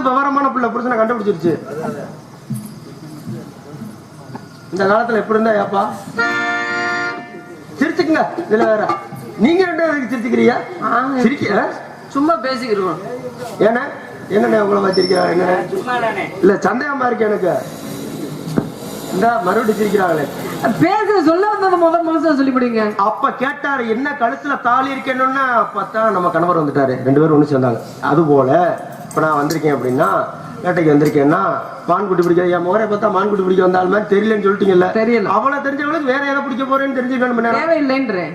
விவரமான பிள்ளை புருஷனை கண்டுபிடிச்சிருச்சு. இந்த காலத்துல எப்படி இருந்தா ஏப்பா சிரிச்சுக்குங்க. இதுல வேற நீங்க ரெண்டு பேருக்கு சிரிச்சுக்கிறீங்க. சிரிக்க சும்மா பேசிக்கிறோம். ஏன்னா என்னண்ணே உங்களை வச்சிருக்கிறா? என்ன இல்ல சந்தேகமா இருக்கு எனக்கு. இந்த மறுபடியும் சிரிக்கிறாங்களே. பேச சொல்ல வந்தது முழுசா சொல்லி முடியுங்க. அப்ப கேட்டாரு என்ன கழுத்துல தாலி இருக்கணும்னா, அப்பதான் நம்ம கணவர் வந்துட்டாரு. 2 பேரும் ஒண்ணு சேர்ந்தாங்க. அது போல இப்ப நான் வந்திருக்கேன் அப்படின்னா, வேட்டைக்கு வந்திருக்கேன்னா மான்குட்டி பிடிக்க என் முகரை பார்த்தா மான்குட்டி பிடிக்க வந்தால் மாதிரி தெரியலன்னு சொல்லிட்டீங்கல்ல. தெரியல. அவளை தெரிஞ்சவங்களுக்கு வேற எதை பிடிக்க போறேன்னு தெரிஞ்சுக்கணும். தேவையில்லைன்றேன்.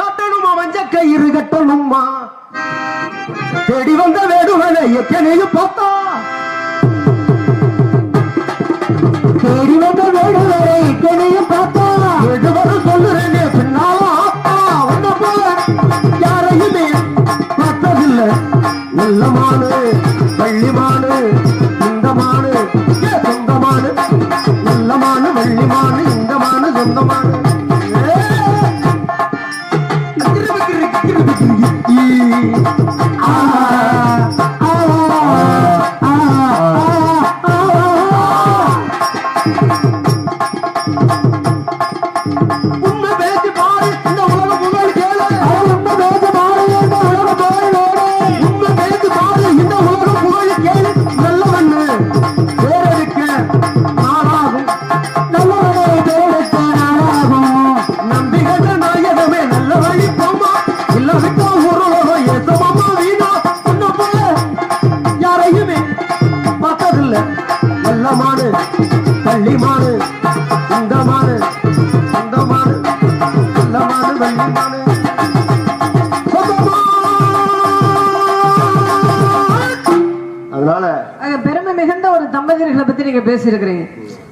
கட்டணுமா மஞ்ச கயிறு கட்டணுமா, தேடி வந்த வேடுவனை எத்தனையும் பார்த்தா, தேடி வந்த வேடுவனை எத்தனையும் பார்த்தா, வேடுவரும் சொல்லுறேனே பின்னாலும் ஆத்தா, உன்ன போல யாரையுமே பார்த்ததில்லை. நல்ல மானு வள்ளி மானு இந்த மானு சொந்த மானு, நல்ல மானு வள்ளி மானு இந்த மானு சொந்த மானு. பேசிருக்கிறீங்க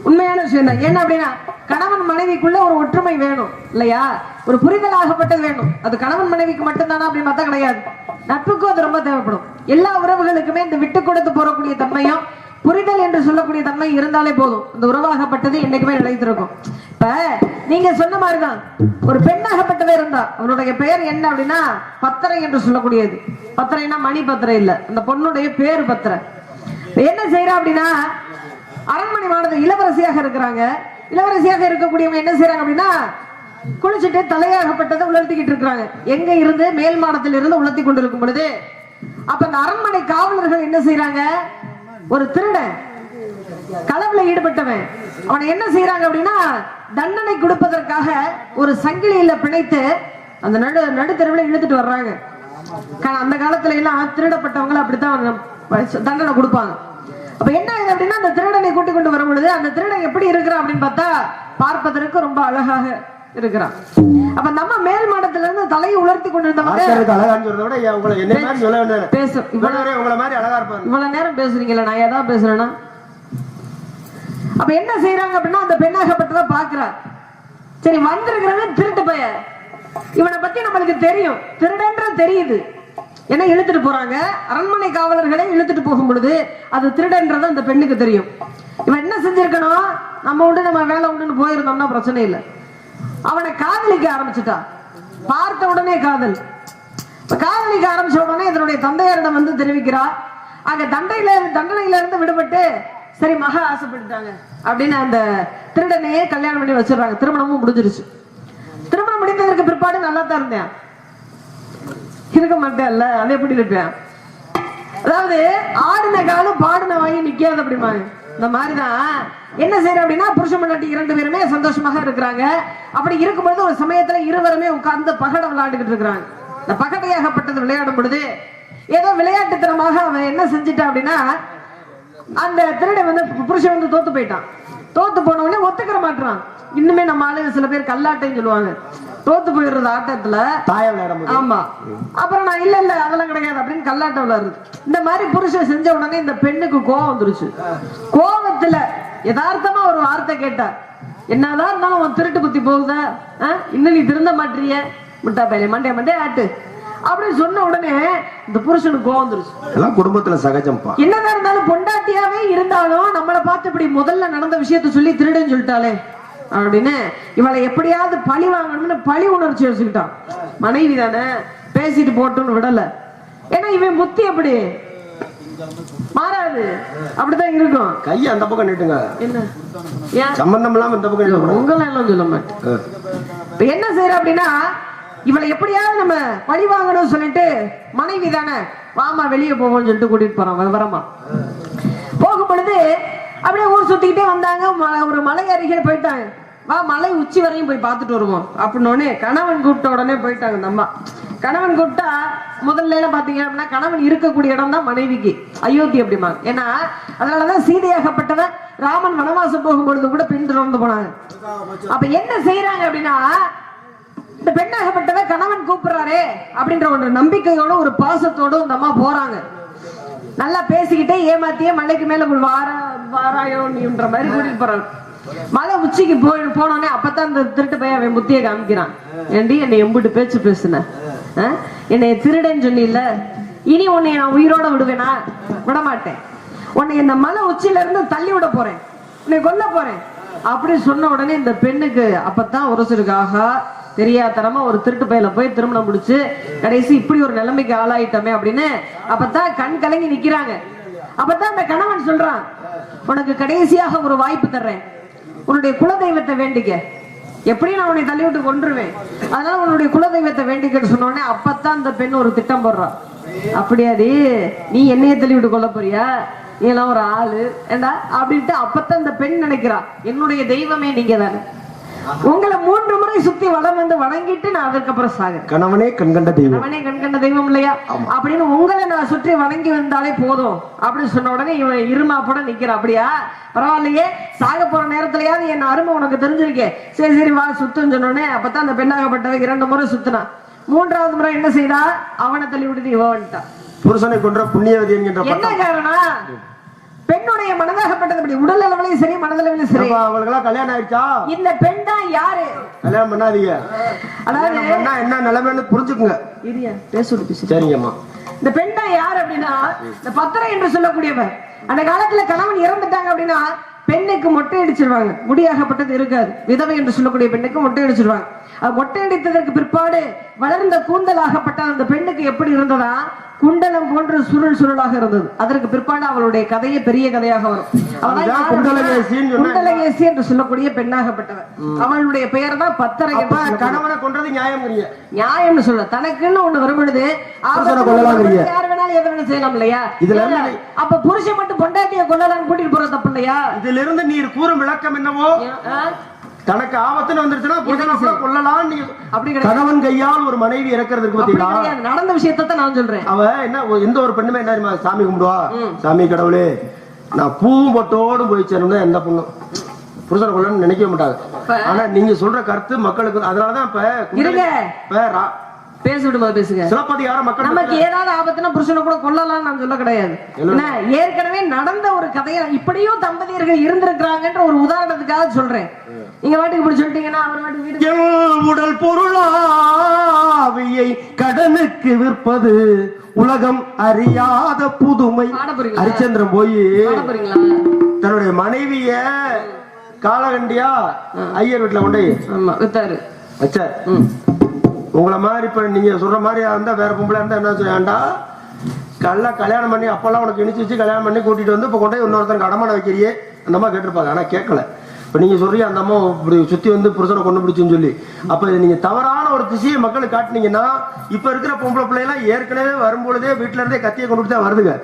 உண்மையான விஷயம் தான். என்ன அப்படின்னா கணவன் மனைவிக்குள்ள ஒரு ஒற்றுமை வேணும் இல்லையா, ஒரு புரிதலாகப்பட்டது வேணும். அது கணவன் மனைவிக்கு மட்டும்தானா அப்படின்னு பார்த்தா கிடையாது. நட்புக்கும் அது ரொம்ப தேவைப்படும். எல்லா உறவுகளுக்குமே இந்த விட்டு கொடுத்து போறக்கூடிய தன்மையும் புரிதல் என்று சொல்லக்கூடிய தன்மை இருந்தாலே போதும். இந்த உறவாகப்பட்டது என்னைக்குமே நிலைத்திருக்கும். இப்ப நீங்க சொன்ன மாதிரிதான் ஒரு பெண்ணாகப்பட்டவே இருந்தா, அவருடைய பெயர் என்ன அப்படின்னா பத்திரை என்று சொல்லக்கூடியது. பத்திரைன்னா மணி பத்திரை இல்ல, அந்த பொண்ணுடைய பேரு பத்திரை. என்ன செய்யறா அப்படின்னா, அரண்மனை மாநகர இளவரசியாக இருக்கிறாங்க. இளவரசியாக இருக்கக்கூடியவங்க என்ன செய்யறாங்க அப்படின்னா, குளிச்சுட்டு தலையாகப்பட்டதை உலர்த்திக்கிட்டு இருக்கிறாங்க. எங்க இருந்து? மேல் மாடத்தில் இருந்து உலர்த்தி கொண்டிருக்கும் பொழுது அப்ப அந்த அரண்மனை காவலர்கள் என்ன செய்யறாங்க, ஒரு திருடன் களவுல ஈடுபட்டவன் அவனை என்ன செய்யறாங்க அப்படின்னா, தண்டனை கொடுப்பதற்காக ஒரு சங்கிலியில பிணைத்து அந்த நடுத்தருவில் இழுத்துட்டு வர்றாங்க. அந்த காலத்துல எல்லாம் திருடப்பட்டவங்களை அப்படித்தான் தண்டனை கொடுப்பாங்க. அப்ப என்ன ஆகுது அப்படின்னா, அந்த திருடனை கூட்டிக் கொண்டு வரும் பொழுது அந்த திருடன் எப்படி இருக்கிறான் அப்படின்னு பார்த்தா பார்ப்பதற்கு ரொம்ப அழகாக இருக்கிறான். அப்ப நம்ம மேல் மாடத்துல இருந்து தலையை உலர்த்தி கொண்டிருந்தவங்க இவ்வளவு நேரம் பேசுறீங்களா, நான் ஏதாவது பேசுறேன்னா. அப்ப என்ன செய்யறாங்க அப்படின்னா, அந்த பெண்ணாகப்பட்டதை பாக்குறார். சரி வந்திருக்கிறவன் திருட்டு பைய, இவனை பத்தி நம்மளுக்கு தெரியும், திருடன்ற தெரியுது. என்ன இழுத்துட்டு போறாங்க, அரண்மனை காவலர்களை இழுத்துட்டு போகும் பொழுது அது திருடன்றது அந்த பெண்ணுக்கு தெரியும். இவன் என்ன செஞ்சிருக்கணும், நம்ம உண்டு நம்ம வேலை உண்டுன்னு போயிருந்தோம்னா பிரச்சனை இல்லை. அவனை காதலிக்க ஆரம்பிச்சுட்டா. பார்த்த உடனே காதல். காதலிக்க ஆரம்பிச்ச உடனே இதனுடைய தந்தையாரிடம் வந்து தெரிவிக்கிறா. அங்க தண்டனையில இருந்து விடுபட்டு சரி மகா ஆசைப்பட்டுட்டாங்க அப்படின்னு அந்த திருடனையே கல்யாணம் பண்ணி வச்சிடறாங்க. திருமணமும் முடிஞ்சிருச்சு. திருமணம் முடிந்ததற்கு பிற்பாடு நல்லா தான் இருந்தேன், இருக்க மாட்டேன்ல, அதை எப்படி இருப்பேன். அதாவது ஆடின காலம் பாடின வாங்கி நிக்காது அப்படிமாங்க. இந்த மாதிரிதான் என்ன செய்யற அப்படின்னா, புருஷன் பொண்டாட்டி 2 பேருமே சந்தோஷமாக இருக்கிறாங்க. அப்படி இருக்கும்போது ஒரு சமயத்துல இருவருமே உட்கார்ந்து பகடை விளையாண்டுகிட்டு இருக்கிறாங்க. இந்த பகடையாகப்பட்டது விளையாடும் பொழுது ஏதோ விளையாட்டுத்தனமாக அவன் என்ன செஞ்சிட்டான் அப்படின்னா, அந்த திருடை வந்து புருஷன் வந்து தோத்து போயிட்டான். தோத்து போன உடனே ஒத்துக்கிற மாட்டான். இன்னுமே நம்ம ஆளுங்க சில பேர் கல்லாட்டைன்னு சொல்லுவாங்க, தோத்து போயிடுறது ஆட்டத்துல. ஆமா, அப்புறம் நான் இல்ல இல்ல அதெல்லாம் கிடையாது அப்படின்னு கல்லாட்டம் விளையாடுறது. இந்த மாதிரி புருஷன் செஞ்ச உடனே இந்த பெண்ணுக்கு கோவம் வந்துருச்சு. கோவத்துல யதார்த்தமா ஒரு வார்த்தை கேட்டா, என்னதான் இருந்தாலும் உன் திருட்டு புத்தி போகுதா, இன்னும் நீ திருந்த மாட்டிய, முட்டா பையன் மண்டே மண்டே ஆட்டு அப்படின்னு சொன்ன உடனே இந்த புருஷனுக்கு கோவம் வந்துருச்சு. எல்லாம் குடும்பத்துல சகஜம்பா. என்னதான் இருந்தாலும் பொண்டாட்டியாவே இருந்தாலும் நம்மளை பார்த்து இப்படி முதல்ல நடந்த விஷயத்த சொல்லி திருடுன்னு சொல்லிட்டாலே அப்படின்னு இவளை எப்படியாவது பழி வாங்கணும்னு பழி உணர்ச்சி வச்சுக்கிட்டான். மனைவி தானே பேசிட்டு போட்டுன்னு விடல. ஏன்னா இவன் புத்தி எப்படி மாறாது, அப்படிதான் இருக்கும். கையை அந்த பக்கம் நீட்டுங்க. என்ன ஏன் சம்பந்தம் இல்லாம இந்த பக்கம் நீட்டக்கூடாது. உங்களை எல்லாம் சொல்ல மாட்டேன். இப்ப என்ன செய்யற அப்படின்னா, இவளை எப்படியாவது நம்ம பழி வாங்கணும்னு சொல்லிட்டு மனைவி தானே, வாமா வெளியே போவோம்னு சொல்லிட்டு கூட்டிட்டு போறான் விவரமா. போகும் பொழுது அப்படியே ஊர் சுத்திக்கிட்டே வந்தாங்க. ஒரு மலை அருகே போயிட்டாங்க. வா மலை உச்சி வரையும் போய் பார்த்துட்டு வருவோம் அப்படின்னு கணவன் கூப்பிட்ட உடனே போயிட்டாங்க. இந்த அம்மா கணவன் கூப்பிட்டா முதல்ல எல்லாம் பாத்தீங்க அப்படின்னா கணவன் இருக்கக்கூடிய இடம் தான் மனைவிக்கு அயோத்தி அப்படிமா. ஏன்னா அதனாலதான் சீதையாகப்பட்டவன் ராமன் வனவாசம் போகும்பொழுது கூட பின்தொடர்ந்து போனாங்க. அப்ப என்ன செய்யறாங்க அப்படின்னா, இந்த பெண்ணாகப்பட்டவ கணவன் கூப்பிடுறாரே அப்படின்ற ஒரு நம்பிக்கையோட ஒரு பாசத்தோட இந்த அம்மா போறாங்க. நல்லா பேசிக்கிட்டே ஏமாத்தியே மலைக்கு மேல வாராயோ நீன்ற மாதிரி கூட்டிட்டு போறாங்க. மலை உச்சிக்கு போனோடனே அப்பதான் இந்த திருட்டு போய் அவன் புத்தியை காமிக்கிறான். ஏண்டி என்னை எம்பிட்டு பேச்சு பேசுன, என்னை திருடன்னு சொன்னில, இனி உன்னை நான் உயிரோட விடுவேனா? விட மாட்டேன். உன்னை இந்த மலை உச்சியில இருந்து தள்ளி விட போறேன், உன்னை கொல்ல போறேன் அப்படி சொன்ன உடனே இந்த பெண்ணுக்கு அப்பதான் உரசிருக்காக தெரியாதனமா ஒரு திருட்டு பையில போய் திருமணம் முடிச்சு கடைசி இப்படி ஒரு நிலைமைக்கு ஆளாயிட்டமே அப்படின்னு அப்பதான் கண் கலங்கி நிக்கிறாங்க. அப்பதான் அந்த கணவன் சொல்றான், உனக்கு கடைசியாக ஒரு வாய்ப்பு தர்றேன், உன்னுடைய குலதெய்வத்தை வேண்டிக்க, எப்படியும் நான் உன்னை தள்ளி விட்டு கொன்றுவேன், அதனால உன்னுடைய குலதெய்வத்தை வேண்டிக்கன்னு சொன்ன உடனே அப்பதான் அந்த பெண் ஒரு திட்டம் போடுறான். அப்படியாடி நீ என்னைய தள்ளி விட்டு கொல்ல போறியா, நீ எல்லாம் ஒரு ஆளு ஏண்டா அப்படின்ட்டு அப்பதான் அந்த பெண் நினைக்கிறா, என்னுடைய தெய்வமே நீங்க தானே, உங்களை 3 முறை சுத்தி வளம் வந்து வணங்கிட்டு நான் அதற்கப்புறம் சாகுறேன். கணவனே கண்கண்ட தெய்வம், கணவனே கண்கண்ட தெய்வம் இல்லையா அப்படின்னு உங்களை நான் சுற்றி வணங்கி வந்தாலே போதும் அப்படின்னு சொன்ன உடனே இவன் இருமாப்போட நிக்கிறான். அப்படியா பரவாயில்லையே, சாக போற நேரத்திலயாவது என் அருமை உனக்கு தெரிஞ்சிருக்கே, சரி சரி வா சுத்துன்னு சொன்னோடனே அப்பதான் அந்த பெண்ணாகப்பட்டவ 2 முறை சுத்தினான். 3வது முறை என்ன செய்தா, அவனை தள்ளி விட்டு இவன்ட்டான். புருஷனை கொன்ற புண்ணியவதி என்கின்ற என்ன காரணம், பெண்ணுடைய மனதாகப்பட்டது அப்படி உடல் அளவிலையும் சரி மனதளவிலும் சரி. அவங்களுக்கெல்லாம் கல்யாணம் ஆயிடுச்சா? இந்த பெண் தான் யாரு, கல்யாணம் பண்ணாதீங்க, அதாவது என்ன நிலைமைன்னு புரிஞ்சுக்குங்க. சரிங்கம்மா. இந்த பெண் தான் யாரு அப்படின்னா, இந்த பத்திரை என்று சொல்லக்கூடியவர். அந்த காலத்துல கணவன் இறந்துட்டாங்க அப்படின்னா பெண்ணுக்கு மொட்டை அடிச்சிருவாங்க, முடியாகப்பட்டது இருக்காது. விதவை என்று சொல்லக்கூடிய பெண்ணுக்கு மொட்டை அடிச்சிருவாங்க. அது மொட்டை அடித்ததற்கு பிற்பாடு வளர்ந்த கூந்தலாகப்பட்ட அந்த பெண்ணுக்கு எப்படி இருந்ததா, குண்டலம் போன்று சுருள் சுருளாக இருந்தது. அதற்கு பிற்பாடு அவளுடைய கதையே பெரிய கதையாக வரும். குண்டலகேசி என்று சொல்லக்கூடிய பெண்ணாகப்பட்டவர். அவளுடைய பெயர் தான் பத்தரை. கணவனை கொன்றது நியாயம், நியாயம்னு சொல்ல தனக்குன்னு ஒண்ணு வரும்பொழுது யார் வேணாலும் எதை வேணாலும் செய்யலாம் இல்லையா? அப்ப புருஷன் மட்டும் பொண்டாட்டிய கொள்ளலான்னு கூட்டிட்டு போற தப்பு இல்லையா? இதுல இருந்து நீர் கூறும் விளக்கம் என்னவோ, தனக்கு ஆபத்துன்னு வந்துருச்சுன்னா கொள்ளலாம். கணவன் கையால் ஒரு மனைவி இறக்கிறதுக்கு பத்தியா நடந்த விஷயத்தை நான் சொல்றேன். அவ என்ன, எந்த ஒரு பெண்ணுமே என்ன சாமி கும்பிடுவா, சாமி கடவுளே நான் பூவும் பொட்டோடும் போய் சேரணும் எந்த பொண்ணும் புருஷனை கொள்ளணும்னு நினைக்க மாட்டாங்க. ஆனா நீங்க சொல்ற கருத்து மக்களுக்கு, அதனாலதான் இப்ப பேச விடுமா பேசுங்க. சிலப்பதிகார மக்கள் நமக்கு ஏதாவது ஆபத்துனா புருஷனை கூட கொல்லலாம் நான் சொல்ல கிடையாது. ஏற்கனவே நடந்த ஒரு கதையை இப்படியும் தம்பதியர்கள் இருந்திருக்கிறாங்கன்ற ஒரு உதாரணத்துக்காக சொல்றேன். நீங்க வாட்டுக்கு இப்படி சொல்லிட்டீங்கன்னா அவர் வாட்டுக்கு உடல் பொருளாவியை கடனுக்கு விற்பது உலகம் அறியாத புதுமை. ஹரிச்சந்திரன் போய் தன்னுடைய மனைவிய காலகண்டியா ஐயர் வீட்டுல கொண்டு வித்தாரு வச்சார். உங்களை மாதிரி இப்ப நீங்க சொல்ற மாதிரி இருந்தா வேற பொம்பளை இருந்தா என்ன சொல்ல, கல்யாணம் பண்ணி அப்பெல்லாம் உனக்கு இனிச்சு வச்சு கல்யாணம் பண்ணி கூட்டிட்டு வந்து இப்ப கொண்டு இன்னொருத்தருக்கு அடமான வைக்கிறியே அந்த அம்மா கேட்டிருப்பாங்க. ஆனா கேட்கல. இப்ப நீங்க சொல்றீங்க அந்த அம்மா இப்படி சுத்தி வந்து புருஷனை கொண்டு பிடிச்சுன்னு சொல்லி, அப்ப நீங்க தவறான ஒரு திசையை மக்களுக்கு காட்டினீங்கன்னா இப்ப இருக்கிற பொம்பளை பிள்ளைலாம் ஏற்கனவே வரும்பொழுதே வீட்டுல இருந்தே கத்தியை கொண்டு தான் வருதுங்க.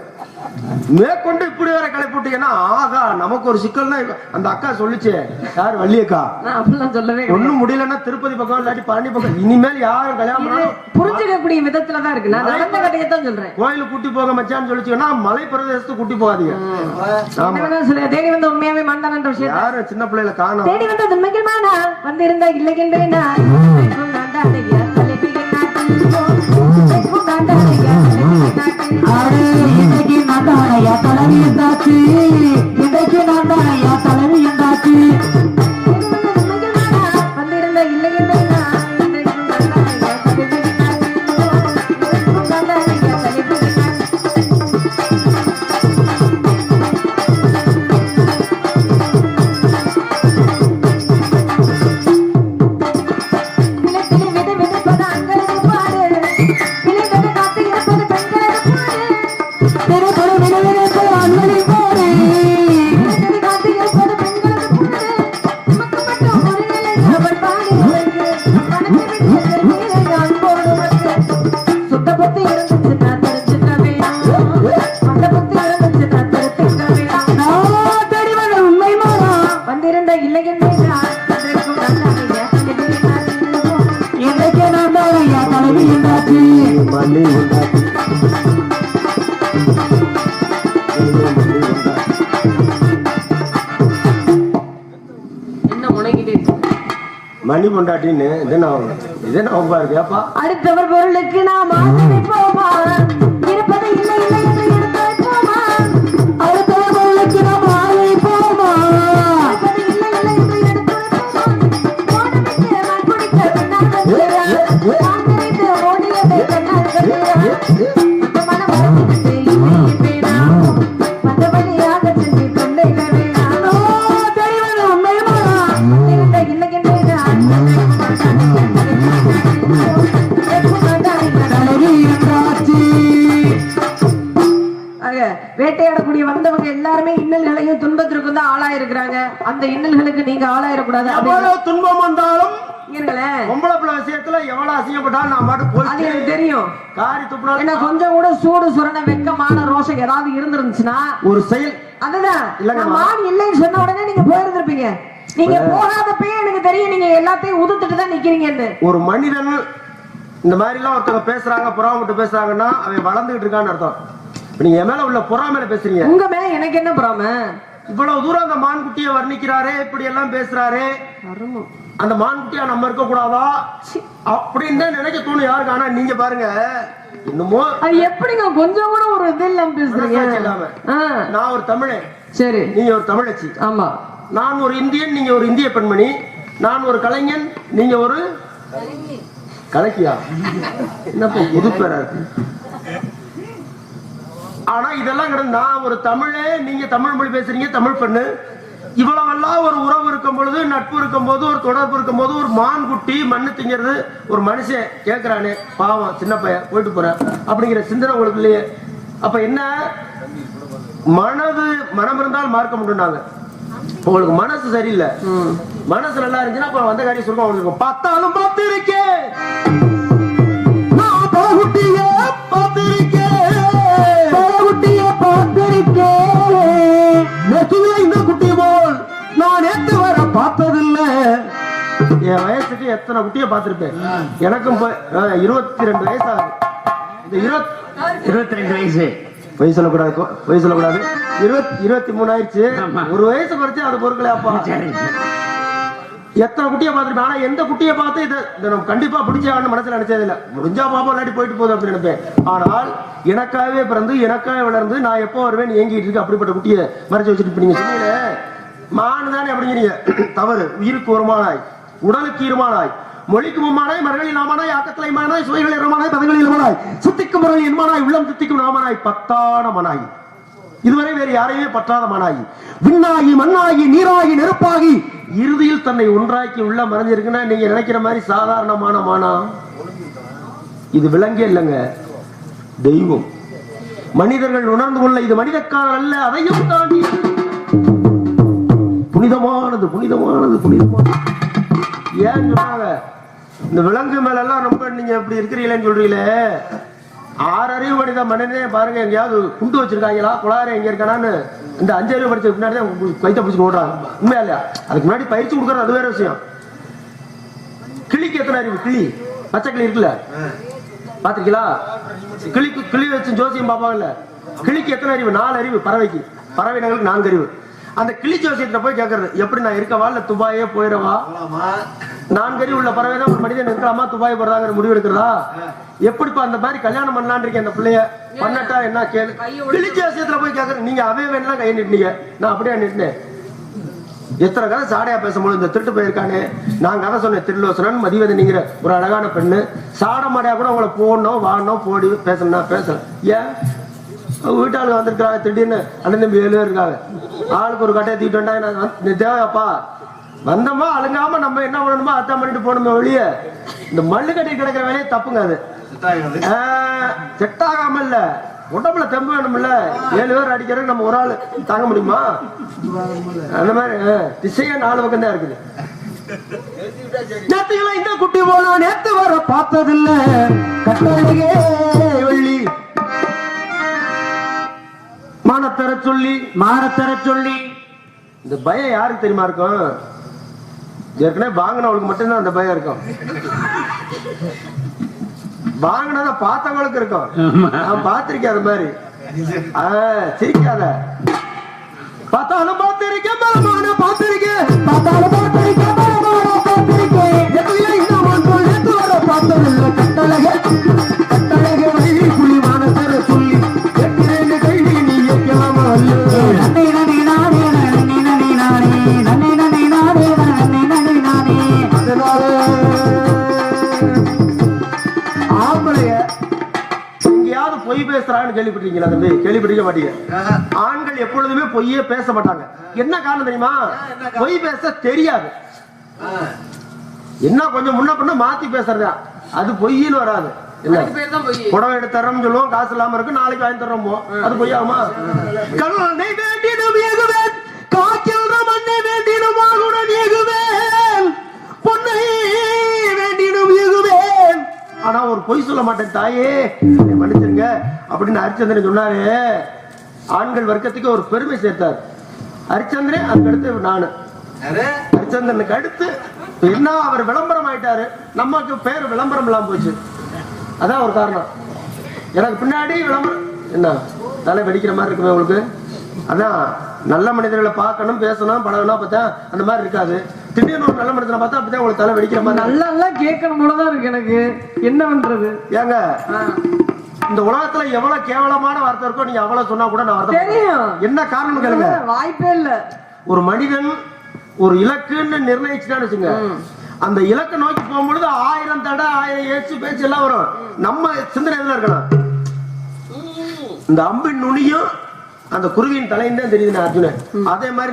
மேற்கொண்டு இப்படி வேற கிளை போட்டீங்கன்னா ஆகா நமக்கு ஒரு சிக்கல்னா அந்த அக்கா சொல்லிச்சு, யாரு வள்ளியக்கா, ஒண்ணும் முடியலன்னா திருப்பதி பக்கம் இல்லாட்டி பழனி பக்கம் இனிமேல் யாரும் கல்யாணம் புரிஞ்சுக்கக்கூடிய விதத்துலதான் இருக்கு. நான் நடந்த கதையை தான் சொல்றேன். கோயிலுக்கு கூட்டி போக மச்சான்னு சொல்லிச்சுன்னா மலை பிரதேசத்துக்கு கூட்டி போகாதீங்க. தேடி வந்த உண்மையாவே மண்டான விஷயம் யாரும் சின்ன பிள்ளைல காணும். தேடி வந்தது உண்மைக்குமானா வந்திருந்தா இல்லைகின்றேனா இன்னைக்கு நான்தானையா தலைவி இருந்தாச்சு, இன்னைக்கு நான்தானையா தலைவி இருந்தாச்சு. வந்திருந்த இல்லைன்னா திருப்பதி என்ன முனைக்கிட்டே மணி பொண்டாட்டின்னு இது என்ன ஒம்பா இருக்கு ஏப்பா. அடுத்தவர் பொருளுக்கு நாம் ஆசை வைப்போமா, இருப்பது இல்லை இல்லை என்று எடுத்து வைப்போமா, அடுத்தவர் பொருளுக்கு நாம் ஆசை வைப்போமா, இருப்பது இல்லை இல்லை என்று எடுத்து வைப்போமா, ஓடவிட்டு நான் குடிக்க பெண்ணாக நான் நினைத்து ஓடியதை பெண்ணாக மனம் மறந்துவிட்டு இல்லை வேணாம், மற்றபடியாக சென்று தொண்டைகள் வேணாம். தெரிவது உண்மையுமானா இருந்த இல்லை என்று வேட்டையாடக்கூடிய வந்தவங்க எல்லாருமே இன்னல்களையும் துன்பத்திற்கும் தான் ஆளாயிருக்கிறாங்க. அந்த இன்னல்களுக்கு நீங்க ஆளாயிடக்கூடாது. எவ்வளவு துன்பம் வந்தாலும் பொம்பளை பிள்ளை விஷயத்துல எவ்வளவு அசிங்கப்பட்டாலும் நான் பாட்டு போய் அது எனக்கு தெரியும். காரி துப்புனா என்ன கொஞ்சம் கூட சூடு சுரண வெக்கமான ரோஷம் ஏதாவது இருந்துருந்துச்சுன்னா ஒரு செயல் அதுதான் மான் இல்லைன்னு சொன்ன உடனே நீங்க போயிருந்திருப்பீங்க. நீங்க போகாதப்பயே எனக்கு தெரியும் நீங்க எல்லாத்தையும் உதுத்துட்டு தான் நிக்கிறீங்கன்னு. ஒரு மனிதன் இந்த மாதிரி எல்லாம் ஒருத்தவங்க பேசுறாங்க புறாமட்டு பேசுறாங்கன்னா அவன் வளர்ந்துகிட்டு இருக்கான்னு அர்த்தம். நீங்க என் மேல உள்ள பொறாமையில பேசுறீங்க. உங்க மேல எனக்கு என்ன பொறாமை? இவ்வளவு தூரம் அந்த மான்குட்டியை வர்ணிக்கிறாரே இப்படி எல்லாம் பேசுறாரு, அந்த மான்குட்டியா நம்ம இருக்க கூடாதா அப்படின்னு தான் நினைக்க தோணும் யாருக்கு. ஆனா நீங்க பாருங்க இன்னமும் அது எப்படிங்க கொஞ்சம் கூட ஒரு இது இல்லாம பேசுறீங்க. நான் ஒரு தமிழன், சரி நீங்க ஒரு தமிழச்சி. ஆமா, நான் ஒரு இந்தியன், நீங்க ஒரு இந்திய பெண்மணி. நான் ஒரு கலைஞன், நீங்க ஒரு கலக்கியா. என்னப்பா புது பேரா இருக்கு. ஆனா இதெல்லாம் கிடையாது. நான் ஒரு தமிழே, நீங்க தமிழ் மொழி பேசுறீங்க, தமிழ் பெண்ணு. இவ்வளவெல்லாம் ஒரு உறவு இருக்கும் பொழுது, நட்பு இருக்கும் போது, ஒரு தொடர்பு இருக்கும் போது, ஒரு மான் குட்டி மண்ணு திங்கிறது ஒரு மனுஷன் கேட்கிறானே, பாவம் சின்ன பையன் போயிட்டு போறேன் அப்படிங்கிற சிந்தனை உங்களுக்கு இல்லையே. அப்ப என்ன மனம் இருந்தால் மார்க்க முடியும்னாங்க. உங்களுக்கு மனசு சரியில்லை, மனசு நல்லா இருந்துச்சுன்னா அப்புறம் வந்த காரியம் சொல்லுவோம். அவங்களுக்கு பார்த்தாலும் பார்த்திருக்கேன், நான் பழகுட்டியே பார்த்திருக்கேன், பழகுட்டியே பார்த்திருக்கேன், நெசுவில இந்த குட்டி போல் நான் நேற்று வர பார்த்ததில்லை. என் வயசுக்கு எத்தனை குட்டியை பார்த்திருப்பேன். எனக்கும் 22 வயசு ஆகுது. இந்த 22 வயசு பொய் சொல்லக்கூடாது, பொய் சொல்லக்கூடாது. 23 ஆயிடுச்சு. ஒரு வயசு குறைச்சு அது பொருட்களே அப்பா. எத்தனை குட்டியை பார்த்துருப்பேன். ஆனா எந்த குட்டியை பார்த்து இதை நம்ம கண்டிப்பா பிடிச்சான்னு மனசுல நினைச்சது இல்லை. முடிஞ்சா பாப்பா இல்லாட்டி போயிட்டு போகுது அப்படின்னு நினைப்பேன். ஆனால் எனக்காகவே பிறந்து எனக்காக வளர்ந்து நான் எப்போ வருவேன் ஏங்கிட்டு இருக்கு அப்படிப்பட்ட குட்டியை மறைச்சு வச்சுட்டு நீங்க சொன்னீங்க மானு தானே அப்படிங்கிறீங்க. தவறு. உயிருக்கு ஒருமானாய், உடலுக்கு இருமானாய், மொழிக்கு மும்மானாய், மரகளில் நாமானாய், ஆக்கத்திலை மானாய், சுவைகளில் இருமானாய், பதங்களில் இருமானாய், சுத்திக்கும் முறையில் என்மானாய், உள்ளம் தித்திக்கும் நாமனாய், பத்தான மனாய், இதுவரை வேறு யாரையுமே பற்றாத மனாய், விண்ணாகி மண்ணாகி நீராகி நெருப்பாகி இறுதியில் தன்னை ஒன்றாக்கி உள்ள மறைஞ்சிருக்குன்னா நீங்க நினைக்கிற மாதிரி சாதாரணமான மானா இது விலங்கே இல்லைங்க, தெய்வம். மனிதர்கள் உணர்ந்து கொள்ள இது மனிதக்காரர் அல்ல, அதையும் தாண்டி புனிதமானது, புனிதமானது, புனிதமானது. ஏன் சொன்னாங்க இந்த விலங்கு மேல எல்லாம் ரொம்ப நீங்க இப்படி இருக்கிறீங்களேன்னு சொல்றீங்களே. 6 அறிவு மனித மனிதனே பாருங்க, எங்கேயாவது குண்டு வச்சிருக்காங்களா, குளார எங்க இருக்கானான்னு இந்த 5 அறிவு படிச்சதுக்கு முன்னாடி தான் கைத்த பிடிச்சு ஓடுறாங்க. உண்மையா இல்லையா? அதுக்கு முன்னாடி பயிற்சி கொடுக்கறது அது வேற விஷயம். கிளிக்கு எத்தனை அறிவு? கிளி பச்சை கிளி இருக்குல்ல, பாத்திருக்கீங்களா? கிளி வச்சு ஜோசியம் பாப்பாங்கல்ல. கிளிக்கு எத்தனை அறிவு? 4 அறிவு. பறவைக்கு, பறவைகளுக்கு 4 அறிவு. அந்த கிளி ஜோசியத்துல போய் கேட்கறது, எப்படி நான் இருக்கவா இல்ல துபாயே போயிடவா? 4 அறிவு உள்ள பறவை தான் ஒரு மனிதன் இருக்கலாமா துபாய் போறதாங்கிற முடிவு எடுக்கிறதா? எப்படிப்பா அந்த மாதிரி கல்யாணம் பண்ணலான் இருக்கேன் அந்த பிள்ளைய பண்ணட்டா என்ன கேளு. கிளி ஜோசியத்துல போய் கேட்கறது. நீங்க அவே வேணா கையை நிட்டீங்க, நான் அப்படியே நிட்டேன். எத்தனை கதை சாடையா பேசும்போது இந்த திருட்டு போயிருக்கானே, நான் கதை சொன்னேன். திருலோசனன் மதிவதனிங்கிற ஒரு அழகான பெண்ணு சாட மாடையா கூட உங்களை போடணும் வாடணும் போடி பேசணும்னா பேசல. ஏன் வீட்டாளுக்கு வந்திருக்காங்க திடீர்னு அண்ணன் தம்பி 7 பேர் இருக்காங்க, ஆளுக்கு ஒரு கட்டையை தூக்கிட்டு வந்தா தேவையாப்பா வந்தோமா அழுங்காம நம்ம என்ன பண்ணணுமோ அத்தான் பண்ணிட்டு போகணுமே ஒழிய இந்த மல்லு கட்டி கிடக்கிற வேலையே தப்புங்க. அது செட் ஆகாம இல்ல, உடம்புல தெம்பு வேணும்ல. 7 பேர் அடிக்கிறதுக்கு நம்ம ஒரு ஆள் தாங்க முடியுமா? அந்த மாதிரி திசையா 4 பக்கம் தான் இருக்குது. நேத்துக்கெல்லாம் இந்த குட்டி போனா நேத்து வர பார்த்ததில்ல, கட்டளையே வெள்ளி மானத்தர சொல்லி இந்த பயம் யாருக்கு தெரியுமா இருக்கும்? ஏற்கனவே வாங்கினவளுக்கு மட்டும்தான் அந்த பயம் இருக்கும். வாங்கினத பார்த்தவங்களுக்கு இருக்கும். நான் பார்த்திருக்கேன். அது மாதிரி சிரிக்காத. பார்த்தாலும் பார்த்திருக்கேன், பலமான பார்த்திருக்கேன், பார்த்தாலும் பார்த்திருக்கேன், பலமான பார்த்திருக்கேன். எதுல இந்த மண்போல் எதுவர பார்த்ததில்லை. கட்டழகே கட்டழகே வழி புலிமான தர சொல்லி எட்டு கைவி நீ எக்கலாமா அல்ல. நன்னி நன்னி நானே நன்னி நன்னி நானே நன்னி நன்னி நானே நன்னி நன்னி நானே. அதனால ஆம்பளைய எங்கேயாவது பொய் பேசுறான்னு கேள்விப்பட்டிருக்கீங்களா தம்பி? கேள்விப்பட்டிருக்க மாட்டீங்க. ஆண்கள் எப்பொழுதுமே பொய்யே பேச மாட்டாங்க. என்ன காரணம் தெரியுமா? பொய் பேச தெரியாது. என்ன கொஞ்சம் முன்ன பின்ன மாத்தி பேசுறதா, அது பொய்ன்னு வராது. இல்ல புடவை எடுத்து தரோம்னு சொல்லுவோம், காசு இல்லாம இருக்கு, நாளைக்கு வாங்கி தரோமோ, அது பொய்யாகுமா? கண்ணை வேண்டினும் ஏகுவேன், காய்ச்சல் மண்ணை வேண்டினும் ஆகுடன் ஏகுவேன், பொன்னை வேண்டினும் ஏகுவேன். ஆனா ஒரு பொய் சொல்ல மாட்டேன் தாயே, என்னை மன்னிச்சிருங்க அப்படின்னு ஹரிச்சந்திரன் சொன்னாரு. ஆண்கள் வர்க்கத்துக்கு ஒரு பெருமை சேர்த்தார் ஹரிச்சந்திரன். அதுக்கு அடுத்து நானு. ஹரிச்சந்திரனுக்கு அடுத்து என்ன அவர் விளம்பரம் ஆயிட்டாரு, நமக்கு பேர் விளம்பரம் இல்லாம போச்சு. அதான் ஒரு காரணம். எனக்கு பின்னாடி விளம்பரம் என்ன தலை வெடிக்கிற மாதிரி இருக்குமே உங்களுக்கு. அதான் நல்ல மனிதர்களை பார்க்கணும், பேசணும், பழகணும், பார்த்தா அந்த மாதிரி இருக்காது. திடீர்னு ஒரு நல்ல மனிதனை பார்த்தா அப்படிதான் உங்களுக்கு தலை வெடிக்கிற மாதிரி. நல்லா கேட்கணும் போலதான் இருக்கு எனக்கு. என்ன பண்றது? ஏங்க இந்த உலகத்துல எவ்வளவு கேவலமான வார்த்தை இருக்கோ நீங்க அவ்வளவு சொன்னா கூட நான் வார்த்தை தெரியும். என்ன காரணம் கேளுங்க. வாய்ப்பே இல்ல. ஒரு மனிதன் ஒரு இலக்குன்னு நிர்ணயிச்சுட்டான்னு வச்சுங்க, அந்த இலக்கை நோக்கி போகும்பொழுது 1000 தடை 1000 ஏச்சு பேச்சு எல்லாம் வரும். நம்ம சிந்தனை எதுல இருக்கணும்? இந்த அம்பின் நுனியும் அந்த குருவியின் தலையும் தான் தெரியுது அர்ஜுனன். அதே மாதிரி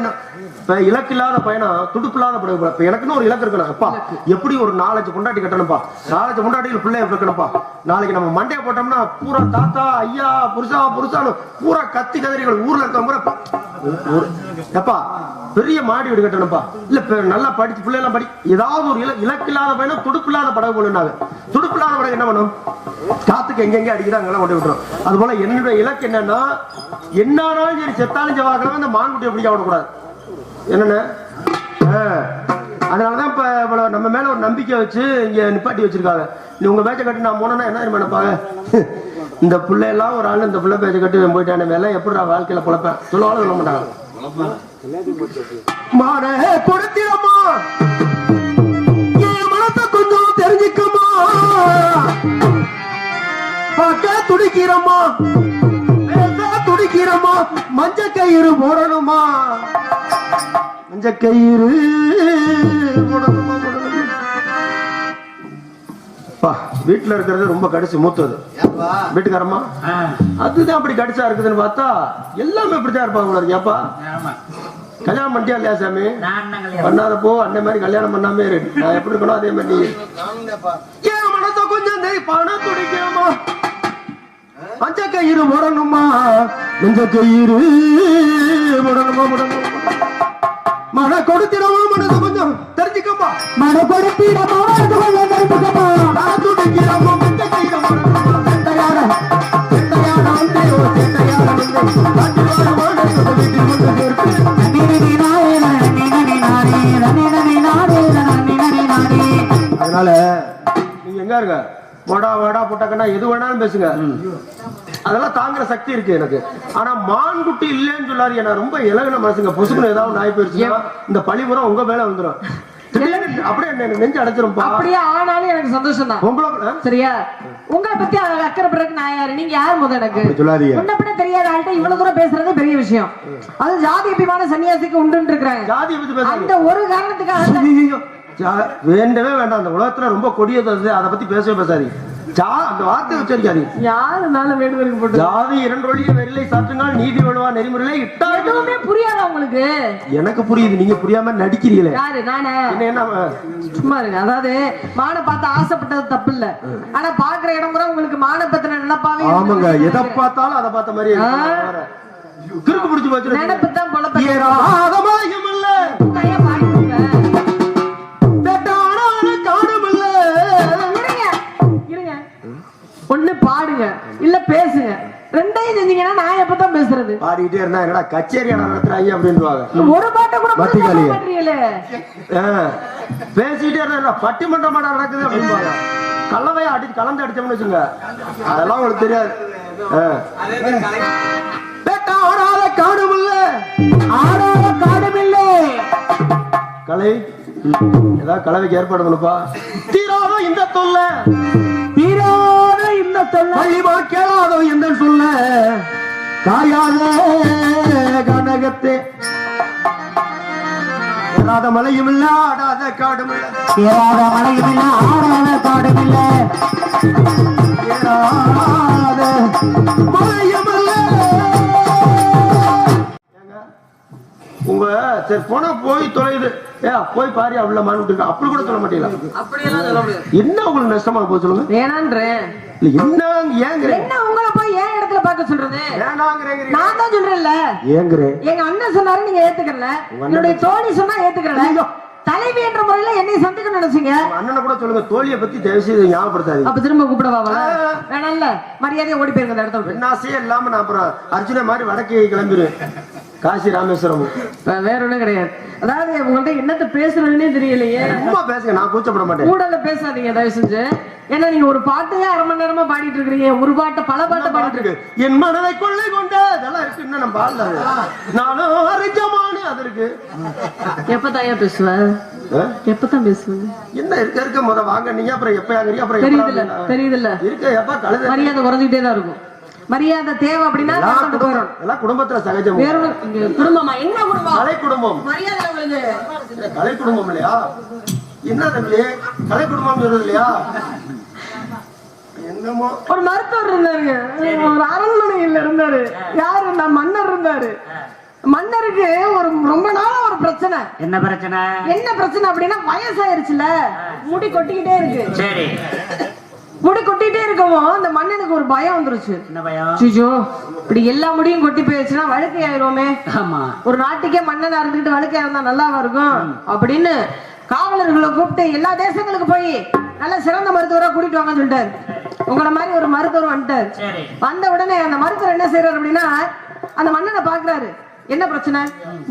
இப்ப இலக்கு இல்லாத பயணம் துடுப்பு இல்லாத படகு. இப்ப எனக்குன்னு ஒரு இலக்கு இருக்கணும். அப்பா எப்படி ஒரு 4 கொண்டாட்டி கட்டணும்ப்பா, 4 கொண்டாட்டிகள் பிள்ளைய இருக்கணும்ப்பா. நாளைக்கு நம்ம மண்டையை போட்டோம்னா பூரா தாத்தா ஐயா புருஷா புருஷான்னு பூரா கத்தி கதறிகள் ஊர்ல இருக்கவங்க எப்பா பெரிய மாடி வீடு கட்டணும்ப்பா. இல்ல நல்லா படிச்சு பிள்ளை எல்லாம் படி. ஏதாவது ஒரு இலக்கு இல்லாத பயணம் துடுப்பு இல்லாத படகு போனாங்க. துடுப்பு இல்லாத படகு என்ன பண்ணும்? காத்துக்கு எங்கெங்க அடிக்குது அங்கெல்லாம் கொண்டு விட்டுரும். அது போல என்னுடைய இலக்கு என்னன்னா, என்னாலும் சரி செத்தாலும் செவ்வாய்க்கிழமை இந்த மான்குட்டியை பிடிக்க விடக்கூடாது. என்னன்னு அதனாலதான் இப்ப நம்ம மேல ஒரு நம்பிக்கை வச்சு இங்க நிப்பாட்டி வச்சிருக்காங்க. நீ உங்க பேச்சை கட்டி நான் போனேன்னா என்ன நினைப்பாங்க? இந்த பிள்ளை எல்லாம் ஒரு ஆள் இந்த பிள்ளை பேச்சை கட்டி போயிட்டான மேல எப்படி நான் வாழ்க்கையில பொழப்பேன் சொல்லுவாலும் சொல்ல மாட்டாங்க. மான கொடுத்திரமா என் மனத்தை கொஞ்சம் தெரிஞ்சுக்கமா, பார்க்க துடிக்கிறமா துடிக்கிறமா, மஞ்ச கயிறு போடணுமா, மஞ்ச கயிறு போடணுமா வீட்டுல இருக்கிறது ரொம்ப கடிச்சு மூத்தது வீட்டுக்காரமா. அதுதான் அப்படி கடிச்சா இருக்குதுன்னு பார்த்தா எல்லாமே இப்படிதான் இருப்பாங்க. ஏப்பா கல்யாணம் பண்ணிட்டியா இல்லையா சாமி? பண்ணாத போ, அன்னை மாதிரி கல்யாணம் பண்ணாமே இரு. நான் எப்படி இருக்கணும் அதே மாதிரி என் மனசை கொஞ்சம் பணம் துடிக்கணுமா, மஞ்ச கயிறு போடணுமா, மஞ்ச கயிறு போடணுமா போடணும். மன கொடுத்திடமா மனசு கொஞ்சம் தெரிஞ்சுக்கமா, மன கொடுத்திடமா மனசு கொஞ்சம் தெரிஞ்சுக்கமா, நான் துடிக்கிறமா மஞ்ச கயிறு போடணுமா, செட்டையாட செட்டையாட வந்து ஒரு செட்டையாட அதனால நீங்க எங்க இருக்க மொடா வடா போட்டாக்கன்னா எது வேணாலும் பேசுங்க, அதெல்லாம் தாங்குற சக்தி இருக்கு எனக்கு. ஆனா மான்குட்டி இல்லைன்னு சொல்லாரு. ஏன்னா ரொம்ப இலகுன மனசுங்க. பொசுக்குன்னு ஏதாவது நாய் போயிருச்சுன்னா இந்த பழிமுறை உங்க மேல வந்துடும். அப்படியே நெஞ்சு அடைச்சிரும். அப்படியே ஆனாலும் எனக்கு சந்தோஷம் தான். உங்களை சரியா உங்களை பத்தி அக்கறை பிறகு நான் யாரு, நீங்க யாரு முதல் எனக்கு சொல்லாதீங்க. முன்னப்பட தெரியாத ஆள்கிட்ட இவ்வளவு தூரம் பேசுறது பெரிய விஷயம். அது ஜாதி அபிமான சன்னியாசிக்கு உண்டு இருக்காங்க. ஜாதியை பத்தி பேச அந்த ஒரு காரணத்துக்காக வேண்டவே வேண்டாம். அந்த உலகத்துல ரொம்ப கொடியது, அதை பத்தி பேசவே பேசாதீங்க. அந்த வார்த்தை உச்சரிக்காதீங்க. யாருனால வேண்டுதலுக்கு போட்டு ஜாதி 2 வழியை வெறிலை சாற்றுங்கள் நீதி வேணுவா நெறிமுறையில இட்டா எதுவுமே புரியாதா உங்களுக்கு? எனக்கு புரியுது, நீங்க புரியாம நடிக்கிறீங்களே. யாரு நானே? என்ன சும்மா இருங்க. அதாவது மான பார்த்து ஆசைப்பட்டது தப்பு இல்ல, ஆனா பாக்குற இடம் கூட உங்களுக்கு மான பத்தின நினைப்பாவே. ஆமாங்க, எதை பார்த்தாலும் அதை பார்த்த மாதிரி கிறுக்கு பிடிச்சு போச்சு. நினைப்பு தான் பொழப்ப. ஏராதமாயம் இல்ல ஒண்ணு பாடுங்க இல்ல பேசுங்க, ரெண்டையும் செஞ்சீங்கன்னா நான் எப்பதான் பேசுறது? பாடிக்கிட்டே இருந்தா என்னடா கச்சேரியா நடத்துறாங்க அப்படின்னு ஒரு பாட்டை கூட பத்திரிகையில பேசிக்கிட்டே இருந்தா பட்டிமன்றமா நடக்குது அப்படின்னு கலவையா கலந்து அடிச்சோம்னு வச்சுங்க, அதெல்லாம் உங்களுக்கு தெரியாது. ஆடாத காடும் இல்ல, ஆடாத காடும் இல்லை. கலை ஏதாவது கலவைக்கு ஏற்பாடு பண்ணுப்பா. தீராதோ இந்த தொல்ல, தீராத இந்த தொல்லை, மகிமா கேளாதோ இந்த சொல்ல, காயாத கனகத்தே, ஏறாத மலையும் இல்ல, ஆடாத காடும் இல்ல, ஏறாத மலையும் இல்லை, ஆடாத காடும் இல்லை, ஏறாத மலையும் இல்ல. உங்க சரி போனா போய் தொலையுது, போய் பாரு உள்ள மாட்டு அப்படி கூட சொல்ல மாட்டீங்களா? அப்படியெல்லாம் சொல்ல முடியாது. என்ன உங்களுக்கு நஷ்டமா போய் சொல்லுங்க. வேணான்றேன். என்ன ஏங்குறேன்? என்ன உங்களை போய் ஏன் இடத்துல பார்க்க சொல்றது? வேணாங்கிறேன். நான் தான் சொல்றேன்ல, ஏங்குறேன். எங்க அண்ணன் சொன்னாரு, நீங்க ஏத்துக்கல. என்னுடைய தோழி சொன்னா ஏத்துக்கல. தலைவி என்ற முறையில என்னை சந்திக்க நினைச்சீங்க. அண்ணனை கூட சொல்லுங்க, தோழியை பத்தி தயவு செய்து ஞாபகப்படுத்தாது. அப்ப திரும்ப கூப்பிடவா? வேணாம்ல, மரியாதையா ஓடி போயிருங்க அந்த இடத்துல. பெண்ணாசையே இல்லாம நான் அப்புறம் அர்ஜுன மாதிரி வடக்கே கிளம்பிடுவேன், காசி ராமேஸ்வரம். வேற ஒண்ணும் கிடையாது. அதாவது உங்கள்ட்ட என்னத்த பேசுறதுன்னே தெரியலையே. ரொம்ப பேசுங்க, நான் கூச்சப்பட மாட்டேன். கூடல பேசாதீங்க தயவு செஞ்சு. ஏன்னா நீங்க ஒரு பாட்டையே அரை மணி நேரமா பாடிட்டு இருக்கீங்க. ஒரு பாட்டை பல பாட்டை பாடிட்டு இருக்கு. என் மனதை கொள்ளை கொண்ட அதெல்லாம் இருக்கு. இன்னும் நம்ம பாடல, நானும் அறிஞ்சமானு அது இருக்கு. எப்பதான் பேசுவேன்? எப்பதான் பேசுவேன்? என்ன இருக்க முத வாங்க நீங்க, அப்புறம் எப்ப ஆகுறீங்க? அப்புறம் தெரியுதுல்ல, தெரியுதுல்ல, இருக்க எப்ப கழுத மரியாதை குறைஞ்சிட்டே தான் இருக்கும். மரியாதை தேவை அப்படின்னா எல்லாம் குடும்பத்துல சகஜம். வேற குடும்பமா? என்ன குடும்பம்? கலை குடும்பம். மரியாதை உங்களுக்கு கலை குடும்பம் இல்லையா? என்ன தம்பி கலை குடும்பம் சொல்றது இல்லையா? என்னமோ ஒரு மருத்துவர் இருந்தாருங்க, ஒரு அரண்மனையில் இருந்தாரு. யாரு? நான் மன்னர் இருந்தாரு. மன்னருக்கு ஒரு ரொம்ப நாளா ஒரு பிரச்சனை. என்ன பிரச்சனை? என்ன பிரச்சனை அப்படின்னா, வயசாயிருச்சுல, முடி கொட்டிக்கிட்டே இருக்கு. சரி, முடி கொட்டிட்டே இருக்கவும் அந்த மன்னனுக்கு ஒரு பயம் வந்துருச்சு. என்ன பயம்? சுஜோ, இப்படி எல்லா முடியும் கொட்டி போயிடுச்சுன்னா வழுக்கை ஆயிருவோமே. ஆமா, ஒரு நாட்டுக்கே மன்னனா இருந்துட்டு வழுக்கையா இருந்தா நல்லாவா இருக்கும் அப்படின்னு காவலர்களை கூப்பிட்டு எல்லா தேசங்களுக்கு போய் நல்ல சிறந்த மருத்துவரா கூட்டிட்டு வாங்கன்னு சொல்லிட்டாரு. உங்களை மாதிரி ஒரு மருத்துவர் வந்துட்டாரு. வந்த உடனே அந்த மருத்துவர் என்ன செய்யறாரு அப்படின்னா, அந்த மன்னனை பாக்குறாரு. என்ன பிரச்சனை?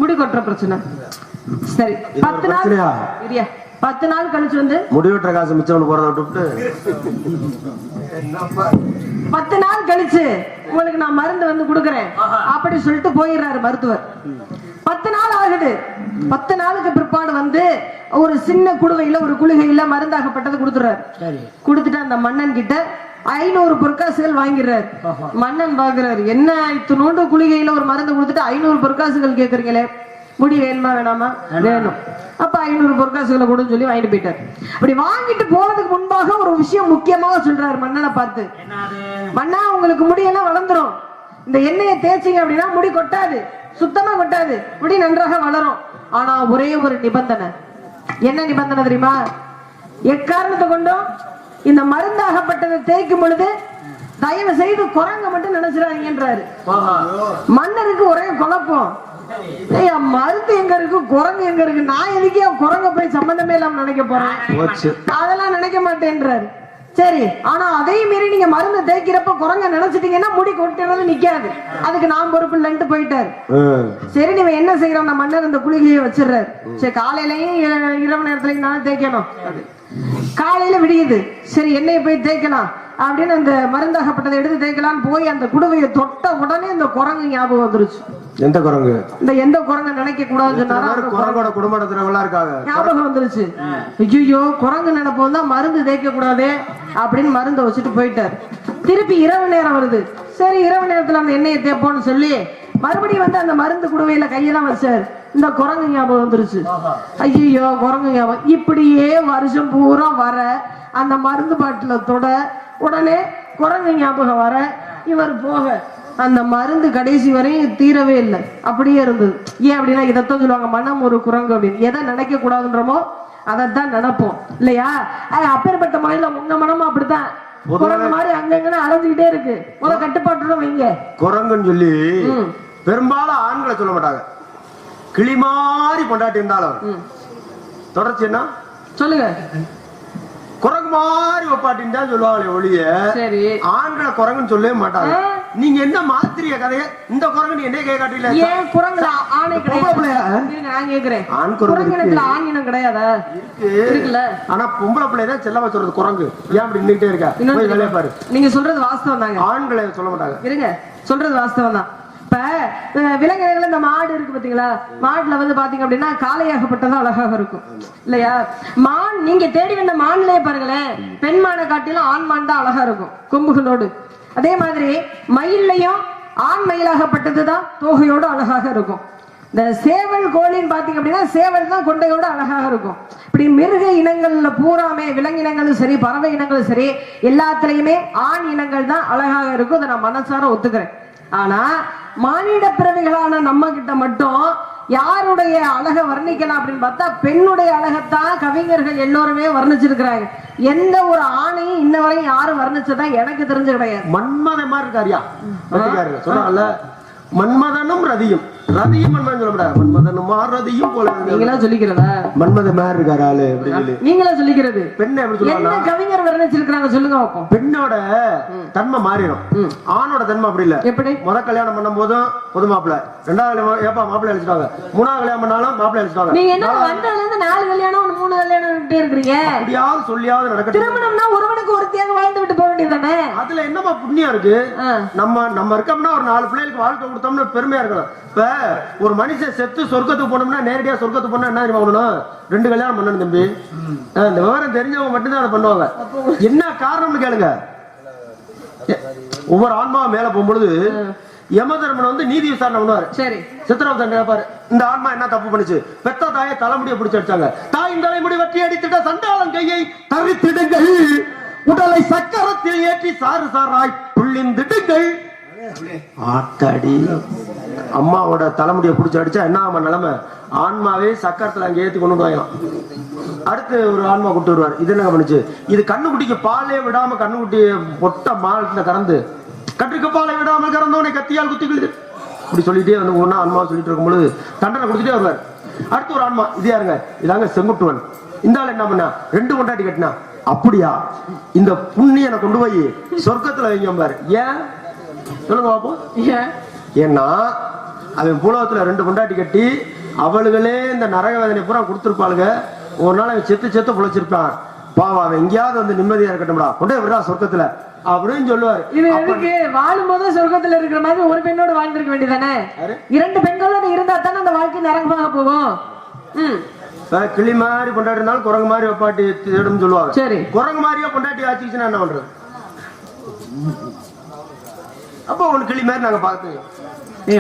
முடி கொட்டுற பிரச்சனை. சரி, 10 நாள் 10 நாள் கழிச்சு வந்து முடிவெட்டுற காசு மிச்சம் போறத விட்டு 10 நாள் கழிச்சு உங்களுக்கு நான் மருந்து வந்து கொடுக்குறேன் அப்படி சொல்லிட்டு போயிடுறாரு மருத்துவர். 10 நாள் ஆகுது. 10 நாளுக்கு பிற்பாடு வந்து ஒரு சின்ன குடுவையில ஒரு குளிகையில மருந்தாகப்பட்டது கொடுத்துறாரு. கொடுத்துட்டு அந்த மன்னன் கிட்ட 500 பொற்காசுகள் வாங்கிடுறாரு. மன்னன் பாக்குறாரு, என்ன இத்தனோண்டு குளிகையில ஒரு மருந்து கொடுத்துட்டு 500 பொற்காசுகள் கேக்குறீங்களே, முடி வேணுமா வேணாமா? வேணும். அப்ப 500 பொற்காசுகளை கொடுன்னு சொல்லி வாங்கிட்டு போயிட்டாரு. அப்படி வாங்கிட்டு போறதுக்கு முன்பாக ஒரு விஷயம் முக்கியமாக சொல்றாரு மன்னனை பார்த்து. மன்னா, உங்களுக்கு முடியெல்லாம் வளர்ந்துரும். இந்த எண்ணெயை தேய்ச்சிங்க அப்படின்னா முடி கொட்டாது, சுத்தமா கொட்டாது, முடி நன்றாக வளரும். ஆனா ஒரே ஒரு நிபந்தனை. என்ன நிபந்தனை தெரியுமா? எக்காரணத்தை கொண்டும் இந்த மருந்தாகப்பட்டதை தேய்க்கும் பொழுது தயவு செய்து குரங்க மட்டும் நினைச்சிடாதீங்கன்றாரு. மன்னருக்கு ஒரே குழப்பம். மருந்து எங்க இருக்கு, குரங்கு எங்க இருக்கு? நான் எதுக்கே குரங்க போய் சம்பந்தமே இல்லாம நினைக்க போறேன்? அதெல்லாம் நினைக்க மாட்டேன்றாரு. சரி, ஆனா அதையும் மீறி நீங்க மருந்து தேய்க்கிறப்ப குரங்க நினைச்சிட்டீங்கன்னா முடி கொட்டுறது நிக்காது, அதுக்கு நான் பொறுப்பு இல்லைன்ட்டு போயிட்டாரு. சரி, நீங்க என்ன செய்யறோம்? மன்னர் இந்த குளிகையை வச்சிடறாரு. சரி, காலையிலயும் இரவு நேரத்துலயும் நான் தேய்க்கணும். காலையில விடியுது. சரி, எண்ணெயை போய் தேய்க்கலாம் அப்படின்னு அந்த மருந்தாகப்பட்டதை எடுத்து தேய்க்கலான்னு போய் அந்த குடுவையை தொட்ட உடனே இந்த குரங்கு ஞாபகம் வந்துருச்சு. எந்த குரங்கு? இந்த எந்த குரங்கு நினைக்க கூடாதுன்னு ஞாபகம் வந்துருச்சு. ஐயோ, குரங்கு நினைப்பு வந்தா மருந்து தேய்க்க கூடாது அப்படின்னு மருந்தை வச்சுட்டு போயிட்டாரு. திருப்பி இரவு நேரம் வருது. சரி, இரவு நேரத்துல அந்த எண்ணெயை தேய்ப்போம்னு சொல்லி மறுபடியும் வந்து அந்த மருந்து குடுவையில கையெல்லாம் வச்சாரு. இந்த குரங்கு ஞாபகம் வந்துருச்சு. ஐயோ, குரங்கு ஞாபகம். இப்படியே வருஷம் பூரா வர அந்த மருந்து பாட்டில தொட உடனே குரங்கு ஞாபகம் வர இவர் போக அந்த மருந்து கடைசி வரையும் தீரவே இல்லை, அப்படியே இருந்தது. ஏன் அப்படின்னா இதைத்தான் சொல்லுவாங்க, மனம் ஒரு குரங்கு அப்படின்னு. எதை நினைக்க கூடாதுன்றமோ அதைத்தான் நினைப்போம் இல்லையா? அப்பேற்பட்ட முறையில உங்க மனமும் அப்படித்தான் குரங்கு மாதிரி அங்கங்க அலைஞ்சுக்கிட்டே இருக்கு. கட்டுப்பாட்டுல வைங்க. குரங்குன்னு சொல்லி பெரும்பாலும் ஆண்களை சொல்ல மாட்டாங்க. கிளி மாதிரி கொண்டாட்டி இருந்தாலும் தொடர்ச்சி என்ன சொல்லுங்க? குரங்கு குரங்கு மாதிரி ஒப்பாட்டின்னு தான் சொல்லுவாங்களே ஒழிய சரி ஆண்களை குரங்குன்னு சொல்லவே மாட்டாங்க. நீங்க என்ன மாத்திரிய கதைய இந்த குரங்கு என்ன கை காட்டல? ஏன் குரங்குல ஆணை கிடையாது? நான் கேக்குறேன், ஆண் குரங்கு ஆணினம் கிடையாதா? இருக்குல்ல. ஆனா பொம்பளை பிள்ளைதான் செல்லமா சொல்றது குரங்கு. ஏன் அப்படி நின்னுட்டே இருக்கா? போய் வேலைய பாரு. நீங்க சொல்றது வாஸ்தவம் தாங்க. ஆண்களை சொல்ல மாட்டாங்க. இருங்க, சொல்றது வாஸ்தவம் தான். இப்ப விலங்கினங்கள் இந்த மாடு இருக்கு பாத்தீங்களா, மாடுல வந்து பாத்தீங்க அப்படின்னா காளையாகப்பட்டதான் அழகாக இருக்கும் இல்லையா? மான் நீங்க தேடி வந்த மான்லயே பாருங்களேன், பெண் மானை காட்டிலும் ஆண் மான் தான் அழகா இருக்கும் கொம்புகளோடு. அதே மாதிரி மயிலையும் ஆண் மயிலாகப்பட்டதுதான் தோகையோடு அழகாக இருக்கும். இந்த சேவல் கோழின்னு பாத்தீங்க அப்படின்னா சேவல் தான் கொண்டையோடு அழகாக இருக்கும். இப்படி மிருக இனங்கள்ல பூராமே விலங்கினங்களும் சரி பறவை இனங்களும் சரி எல்லாத்துலயுமே ஆண் இனங்கள் தான் அழகாக இருக்கும். அதை நான் மனசார ஒத்துக்கிறேன். ஆனா மானிட பிறவிகளான நம்ம கிட்ட மட்டும் யாருடைய அழகை வர்ணிக்கலாம் அப்படின்னு பார்த்தா பெண்ணுடைய அழகத்தான் கவிஞர்கள் எல்லோருமே வர்ணிச்சிருக்கிறாங்க. எந்த ஒரு ஆணையும் இன்ன வரையும் யாரும் வர்ணிச்சதா எனக்கு தெரிஞ்சு கிடையாது. மன்மத மாதிரி இருக்காரியா சொன்னால மன்மதனும் ரதியும் ரதியும் மன்மதன் சொல்ல முடியாது. மன்மதனும் ரதியும் போல நீங்களா சொல்லிக்கிறதா? மன்மத மாதிரி இருக்காரு ஆளு அப்படின்னு நீங்களா சொல்லிக்கிறது. பெண்ணை எப்படி சொல்லுவாங்க? கவிஞர் வர்ணிச்சிருக்காங்க சொல்லுங்க பார்ப்போம். பெண்ணோட தன்மை மாறிடும், ஆணோட தன்மை அப்படி இல்ல. எப்படி? முத கல்யாணம் பண்ணும் போதும் பொது மாப்பிள்ள, ரெண்டாவது ஏப்பா மாப்பிள்ளை அழிச்சிட்டாங்க, மூணாவது கல்யாணம் பண்ணாலும் மாப்பிள்ளை அழிச்சிட்டாங்க. நீங்க என்ன வந்ததுல இருந்து 4 கல்யாணம் 3 கல்யாணம் இருக்கிறீங்க? அப்படியாவது சொல்லியாவது நடக்கட்டும். திருமணம்னா ஒருவனுக்கு ஒருத்தியாக வாழ்ந்து விட்டு போக வேண்டியதானே? அதுல என்னமா புண்ணியம் இருக்கு? நம்ம இருக்கோம்னா ஒரு 4 பிள்ளைகளுக்கு வாழ்க்கை கொடுத்தோம்னு பெருமையா இருக்கணும். இப்ப ஒரு மனுஷன் செத்து சொர்க்கத்துக்கு போனோம்னா நேரடியா சொர்க்கத்துக்கு போனா என்ன தெரியுமா பண்ணணும்? 2 கல்யாணம் பண்ணணும் தம்பி. இந்த விவரம் தெரிஞ்சவங்க மட்டும்தான் அதை பண்ணுவாங்க. என்ன காரணம்னு கேளுங்க. ஒவ்வொரு ஆன்மாவும் மேல போகும்பொழுது யமதர்மன் வந்து நீதி விசாரணை பண்ணுவாரு. சரி, சித்திரவதை கேட்பாரு, இந்த ஆன்மா என்ன தப்பு பண்ணுச்சு? பெத்த தாயை தலைமுடியை பிடிச்சு அடிச்சாங்க, தாயின் தலைமுடி வெட்டி அடித்துட்ட சண்டாளன் கையை தரித்திடுங்கள், உடலை சக்கரத்தில் ஏற்றி சாறு சாராய் புள்ளிந்திடுங்கள். ஆத்தாடி, அம்மாவோட தலைமுடியை பிடிச்சி அடிச்சா என்ன ஆமா நிலைமை? ஆன்மாவே சக்கரத்துல அங்க ஏத்தி கொண்டு வாங்கலாம். அடுத்து ஒரு ஆன்மா கூட்டு வருவார். இது என்ன பண்ணுச்சு? இது கண்ணுக்குட்டிக்கு பாலே விடாம கண்ணுக்குட்டி பொட்ட மாலத்துல கறந்து கட்டுக்கு பாலை விடாமல் கறந்தோனை கத்தியால் குத்தி கிழிது இப்படி சொல்லிட்டே வந்து ஒன்னா ஆன்மா சொல்லிட்டு இருக்கும் பொழுது தண்டனை கொடுத்துட்டே வருவார். அடுத்து ஒரு ஆன்மா, இது யாருங்க? இதாங்க செங்குட்டுவன். இந்த ஆள் என்ன பண்ணா? 2 கொண்டாட்டி கட்டினா. அப்படியா? இந்த புண்ணியனை கொண்டு போய் சொர்க்கத்துல வைங்க பாரு. ஏன் சொல்லுங்க பாப்போம். ஏன்னா அவன் பூலோகத்துல 2 கொண்டாட்டி கட்டி அவளுகளே இந்த நரக வேதனை பூரா கொடுத்துருப்பாளுங்க. ஒரு நாள் அவன் செத்து செத்து புழைச்சிருப்பான். பாவம், அவன் எங்கேயாவது வந்து நிம்மதியா இருக்கட்டும்டா, கொண்டே விடுறா சொர்க்கத்துல அப்படின்னு சொல்லுவாரு. இது எதுக்கு? வாழும் போது சொர்க்கத்துல இருக்கிற மாதிரி ஒரு பெண்ணோடு வாழ்ந்திருக்க வேண்டியதானே? 2 பெண்களோட இருந்தா தானே அந்த வாழ்க்கை நரகமாக போகும். கிளி மாதிரி கொண்டாடி இருந்தாலும் குரங்கு மாதிரி பாட்டி தேடும் சொல்லுவாங்க. சரி, குரங்கு மாதிரியா பொண்டாட்டி ஆச்சுச்சுன்னா என்ன பண்றது? அப்போ ஒரு கிளி மாதிரி நாங்க பார்த்தோம்.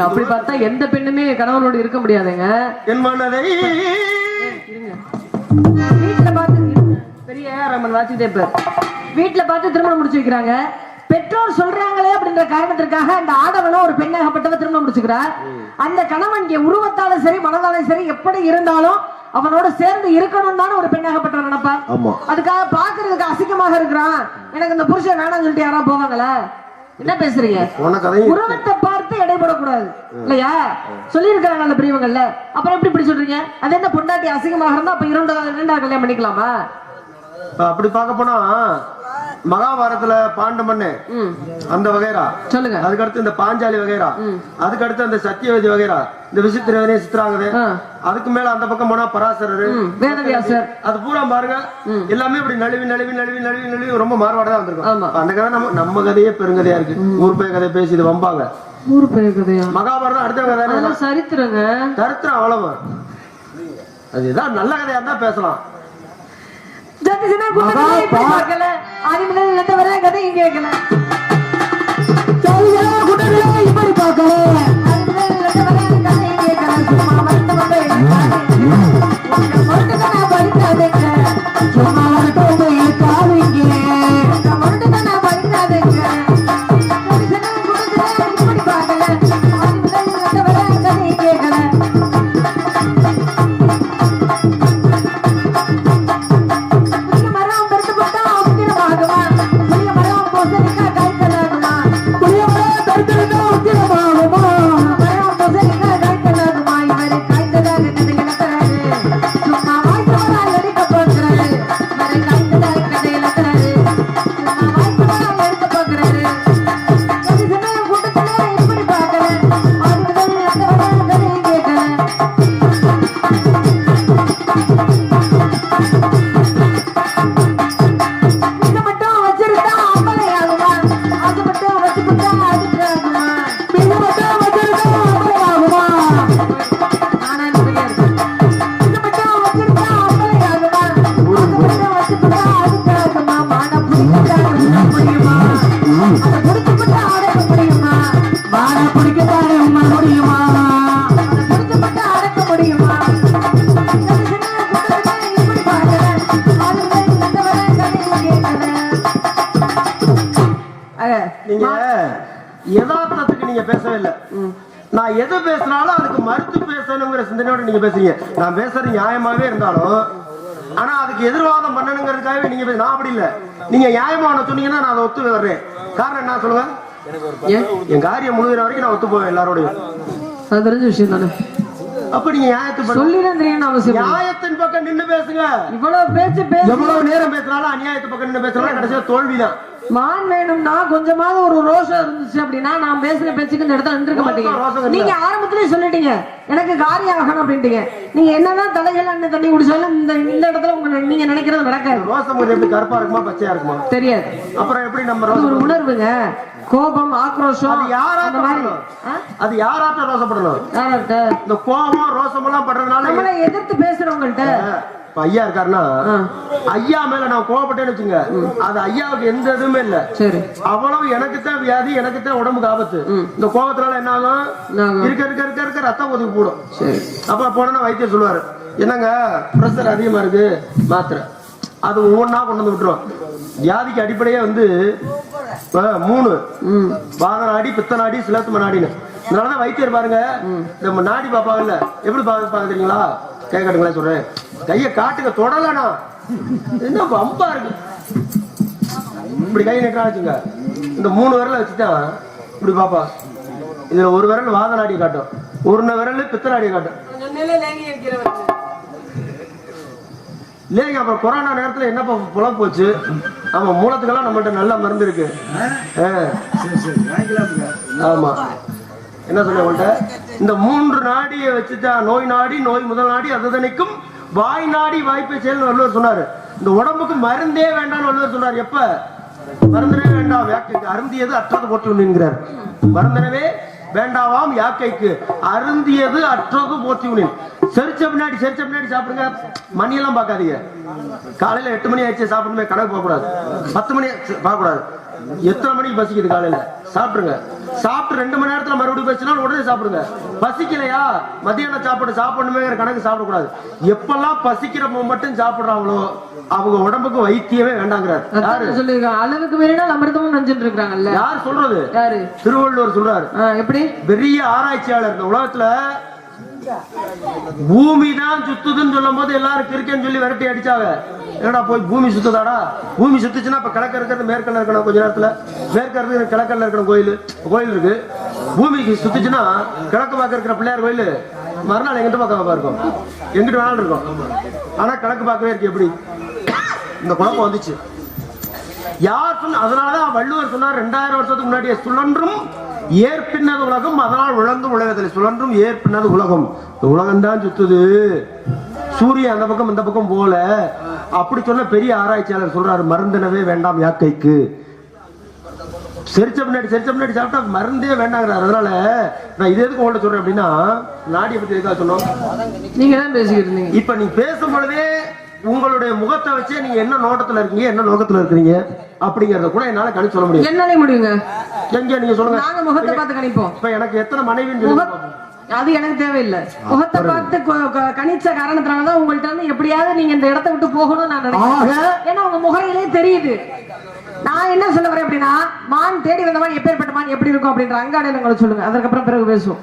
அப்படி பார்த்தா எந்த பெண்ணுமே கணவனோடு இருக்க முடியாதுங்க. என் மனதை வீட்டுல பார்த்து பெரிய ரமன் வாசிட்டே பேர் வீட்டுல பார்த்து திருமணம் முடிச்சு வைக்கிறாங்க. பெற்றோர் சொல்றாங்களே அப்படின்ற காரணத்திற்காக அந்த ஆடவனும் ஒரு பெண்ணாகப்பட்டவ திருமணம் முடிச்சுக்கிறார். அந்த கணவன் உருவத்தாலும் சரி மனதாலும் சரி எப்படி இருந்தாலும் அவனோட சேர்ந்து இருக்கணும் தானே ஒரு பெண்ணாகப்பட்டவர் நினைப்பார். அதுக்காக பாக்குறதுக்கு அசிங்கமாக இருக்கிறான், எனக்கு இந்த புருஷன் வேணாம்னு சொல்லிட்டு யாரா போவாங்களா? என்ன பேசுறீங்க? உருவத்தை பார்த்து இடைபடக்கூடாது இல்லையா? சொல்லி இருக்கிறாங்க பிரிவுகள்ல. அப்புறம் எப்படி இப்படி சொல்றீங்க? அது என்ன பொண்டாட்டி அசிங்கமாக இருந்தா அப்ப 2 கல்யாணம் பண்ணிக்கலாமா? அப்படி பார்க்க போனா மகாபாரதத்துல பாண்ட மண்ணு அந்த வகைரா சொல்லுங்க, அதுக்கு அடுத்து இந்த பாஞ்சாலி வகைரா, அதுக்கு அடுத்து அந்த சத்தியவதி வகைரா, இந்த விசித்திரவனே சித்திராங்கதே, அதுக்கு மேல அந்த பக்கம் போனா பராசரர், வேதவியாசர், அது பூரா பாருங்க எல்லாமே இப்படி நழுவி நழுவி நழுவி நழுவி நழுவி ரொம்ப மாறுபாடா வந்திருக்கும். அந்த கதை நம்ம கதையே பெருங்கதையா இருக்கு. ஊர் பேய் கதை பேசி இது வம்பாங்க. ஊர் பேய் கதையா? மகாபாரதம் அடுத்த கதை சரித்திரங்க. சரித்திரம் அவ்வளவு அதுதான் நல்ல கதையா இருந்தா பேசலாம். இப்படி பார்க்கல நீங்க யதார்த்தத்துக்கு நீங்க பேசவே இல்லை. நான் எது பேசினாலும் அதுக்கு மறுத்து பேசணுங்கிற சிந்தனையோட நீங்க பேசுறீங்க. நான் பேசுறது நியாயமாவே இருந்தாலும் ஆனா அதுக்கு எதிர்வாதம் பண்ணணுங்கிறதுக்காகவே நீங்க நான் அப்படி இல்லை. நீங்க நியாயமான சொன்னீங்கன்னா நான் அதை ஒத்து வர்றேன். காரணம் என்ன சொல்லுங்க? என் காரியம் முழுகிற வரைக்கும் நான் ஒத்து போவேன் எல்லாரோடையும். அது தெரிஞ்ச விஷயம் தானே. அப்ப நீங்க சொல்லிதான் தெரியும் அவசியம். நியாயத்தின் பக்கம் நின்னு பேசுங்க. இவ்வளவு பேச்சு எவ்வளவு நேரம் பேசினாலும் அநியாயத்து பக்கம் நின்னு பேசினாலும் கடைசியா தோல்விதான். மான் வேணும்னா கொஞ்சமாவது ஒரு ரோஷம் இருந்துச்சு அப்படின்னா நான் பேசுற பேச்சுக்கு இந்த இடத்துல நின்றுக்க மாட்டீங்க. நீங்க ஆரம்பத்திலேயே சொல்லிட்டீங்க எனக்கு காரியம் ஆகணும் அப்படின்ட்டீங்க. நீங்க என்னதான் தலைகள் அண்ணன் தண்ணி குடிச்சாலும் இந்த இடத்துல உங்க நீங்க நினைக்கிறது நடக்காது. ரோசம் எப்படி கருப்பா இருக்குமா பச்சையா இருக்குமா தெரியாது. அப்புறம் எப்படி நம்ம ஒரு உணர்வுங்க, கோபம், ஆக்ரோஷம், அது யாராட்ட ரோசப்படணும்? யாராட்ட? இந்த கோபம் ரோசம் எல்லாம் படுறதுனால நம்மளை எதிர்த்து பேசுறவங்கள்ட்ட ஐயா இருக்காருன்னா ஐயா மேல நான் கோவப்பட்டேன்னு வச்சுங்க, அது ஐயாவுக்கு எந்த இதுவுமே இல்ல. சரி, அவ்வளவு எனக்கு தான் வியாதி, எனக்கு தான் உடம்புக்கு ஆபத்து. இந்த கோபத்தினால என்ன ஆகும்? இருக்க இருக்க இருக்க இருக்க ரத்தம் ஒதுக்கி போடும். சரி, அப்ப போனா வைத்தியர் சொல்லுவாரு, என்னங்க பிரஷர் அதிகமா இருக்கு, மாத்திரை. அது ஒவ்வொன்னா கொண்டு வந்து விட்டுரும். வியாதிக்கு அடிப்படையே வந்து 3 வாத நாடி, பித்த நாடி, சிலத்தும நாடின்னு. அதனாலதான் வைத்தியர் பாருங்க நம்ம நாடி பாப்பாங்கல்ல, எப்படி பாக்க தெரியுங்களா? கேட்கட்டுங்களா சொல்றேன், கைய காட்டுங்க, தொடலனா என்ன வம்பா இருக்கு. இப்படி கையை நெட்டா வச்சுங்க, இந்த 3 விரல வச்சுட்டா இப்படி பாப்பா. இதுல ஒரு விரல் வாத நாடியை காட்டும், ஒரு விரல் பித்த நாடியை காட்டும். இல்லைங்க, அப்புறம் கொரோனா நேரத்துல என்ன புலம் போச்சு. ஆமா, மூலத்துக்கெல்லாம் நம்மகிட்ட நல்ல மருந்து இருக்கு. ஆமா, என்ன சொல்ல உங்கள்கிட்ட இந்த 3 நாடியை வச்சுட்டா நோய் நாடி, நோய் முதல் நாடி, அதுதனைக்கும் வாய் நாடி வாய்ப்பை செயல் வள்ளுவர் சொன்னாரு. இந்த உடம்புக்கு மருந்தே வேண்டாம்னு வள்ளுவர் சொன்னார். எப்ப? மருந்தனே வேண்டாம் யாக்கைக்கு, அருந்தியது அற்றது போற்றுங்கிறார். மருந்தனவே வேண்டாவாம் யாக்கைக்கு, அருந்தியது அற்றது போற்றுனின். செரிச்ச பின்னாடி சாப்பிடுங்க, மணியெல்லாம் பார்க்காதீங்க. காலையில 8 மணி ஆயிடுச்சு சாப்பிடணுமே கணக்கு போக கூடாது. 10 மணி பார்க்க கூடாது. எத்தனை மணிக்கு பசிக்குது காலையில சாப்பிடுங்க. சாப்பிட்டு 2 மணி நேரத்துல மறுபடியும் பசினாலும் உடனே சாப்பிடுங்க. பசிக்கலையா மத்தியானம் சாப்பிடணுமே கணக்கு சாப்பிடக்கூடாது. எப்பெல்லாம் பசிக்கிறப்ப மட்டும் சாப்பிடுறாங்களோ அவங்க உடம்புக்கு வைத்தியமே வேண்டாங்கிறார். யாரு சொல்லிருக்காங்க? அளவுக்கு மீறினால் அமிர்தமும் நஞ்சுன்னு இருக்காங்கல்ல. யார் சொல்றது? யாரு? திருவள்ளுவர் சொல்றாரு. எப்படி? பெரிய ஆராய்ச்சியாளர். இந்த உலகத்துல பூமி தான் சுத்துதுன்னு சொல்லும் போது எல்லாரும் கிரிக்கெட் சொல்லி விரட்டி அடிச்சாங்க. என்னடா போய் பூமி சுத்துதாடா? பூமி சுத்துச்சுன்னா இப்ப கிழக்க இருக்கிறது மேற்கல்ல இருக்கணும், கொஞ்ச நேரத்துல மேற்க இருக்கிறது கிழக்கல்ல இருக்கணும். கோயில் இருக்கு. பூமிக்கு சுத்துச்சுன்னா கிழக்கு பார்க்க இருக்கிற பிள்ளையார் கோயில் மறுநாள் எங்கிட்ட பார்க்க இருக்கும், எங்கிட்ட வேணாலும் இருக்கும். ஆனா கிழக்கு பார்க்கவே இருக்கு. எப்படி இந்த குழப்பம் வந்துச்சு? யார் சொன்ன? அதனாலதான் வள்ளுவர் சொன்னார் 2000 வருஷத்துக்கு முன்னாடியே, சுழன்றும் ஏற்பின்னது உலகம் அதனால் விளங்கும் உலகத்தில். சுழன்றும் ஏற்பின்னது உலகம், உலகம் தான் சுத்துது, சூரியன் அந்த பக்கம் இந்த பக்கம் போல. அப்படி சொன்ன பெரிய ஆராய்ச்சியாளர் சொல்றாரு, மருந்தனவே வேண்டாம் யாக்கைக்கு. செரிச்ச பின்னாடி சாப்பிட்டா மருந்தே வேண்டாங்கிறார். அதனால நான் இது எதுக்கு உங்கள்ட்ட சொல்றேன் அப்படின்னா, நாடியை பத்தி எதுக்காக சொன்னோம்? நீங்க தான் பேசிக்கிட்டு இருந்தீங்க. இப்ப நீ பேசும் பொழுதே உங்களுடைய முகத்தை வச்சே நீங்க என்ன நோட்டத்துல இருக்கீங்க, என்ன நோக்கத்துல இருக்கீங்க அப்படிங்கறத கூட என்னால கணிச்சு சொல்ல முடியும். என்னாலே முடியுங்க. எங்க நீங்க சொல்லுங்க. நாங்க முகத்தை பார்த்து கணிப்போம். இப்ப எனக்கு எத்தனை மனைவின்னு அது எனக்கு தேவையில்லை. முகத்தை பார்த்து கணிச்ச காரணத்தினாலதான் உங்கள்ட்ட வந்து எப்படியாவது நீங்க இந்த இடத்தை விட்டு போகணும்னு நான் நினைக்கிறேன். ஏன்னா உங்க முகரையிலே தெரியுது. நான் என்ன சொல்ல வரேன் அப்படின்னா, மான் தேடி வந்த மான் எப்பேற்பட்ட மான் எப்படி இருக்கும் அப்படின்ற அங்காடையில சொல்லுங்க. அதுக்கப்புறம் பிறகு பேசுவோம்.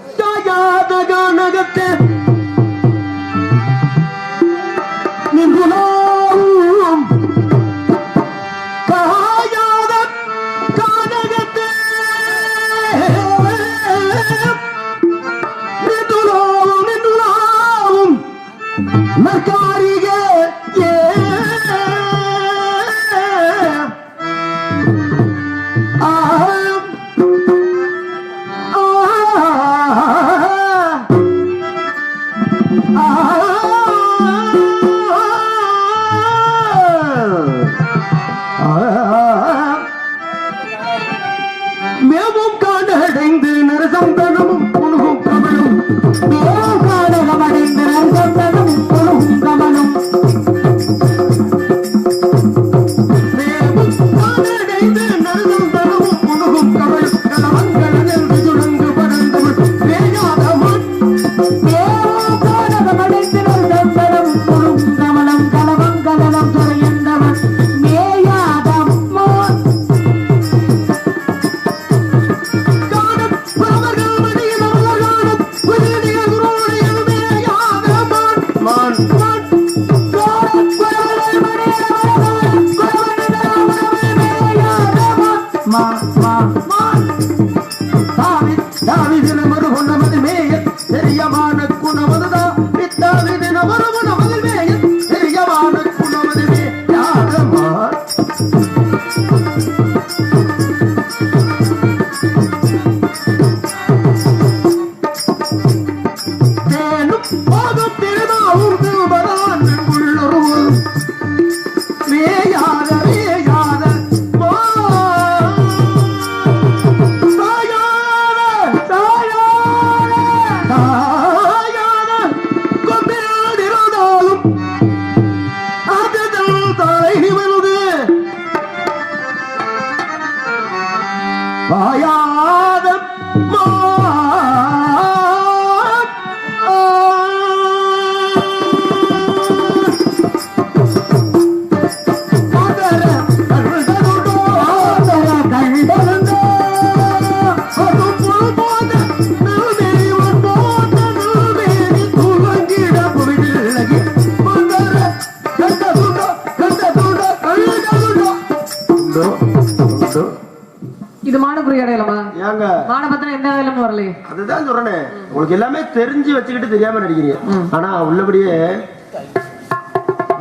இது மானக்குரிய அடையாளமா? ஏங்க மான பத்தின எந்த அடையாளமும் வரலையே. அதுதான் சொல்றேன், உங்களுக்கு எல்லாமே தெரிஞ்சு வச்சுக்கிட்டு தெரியாம நடிக்கிறீங்க. ஆனா உள்ளபடியே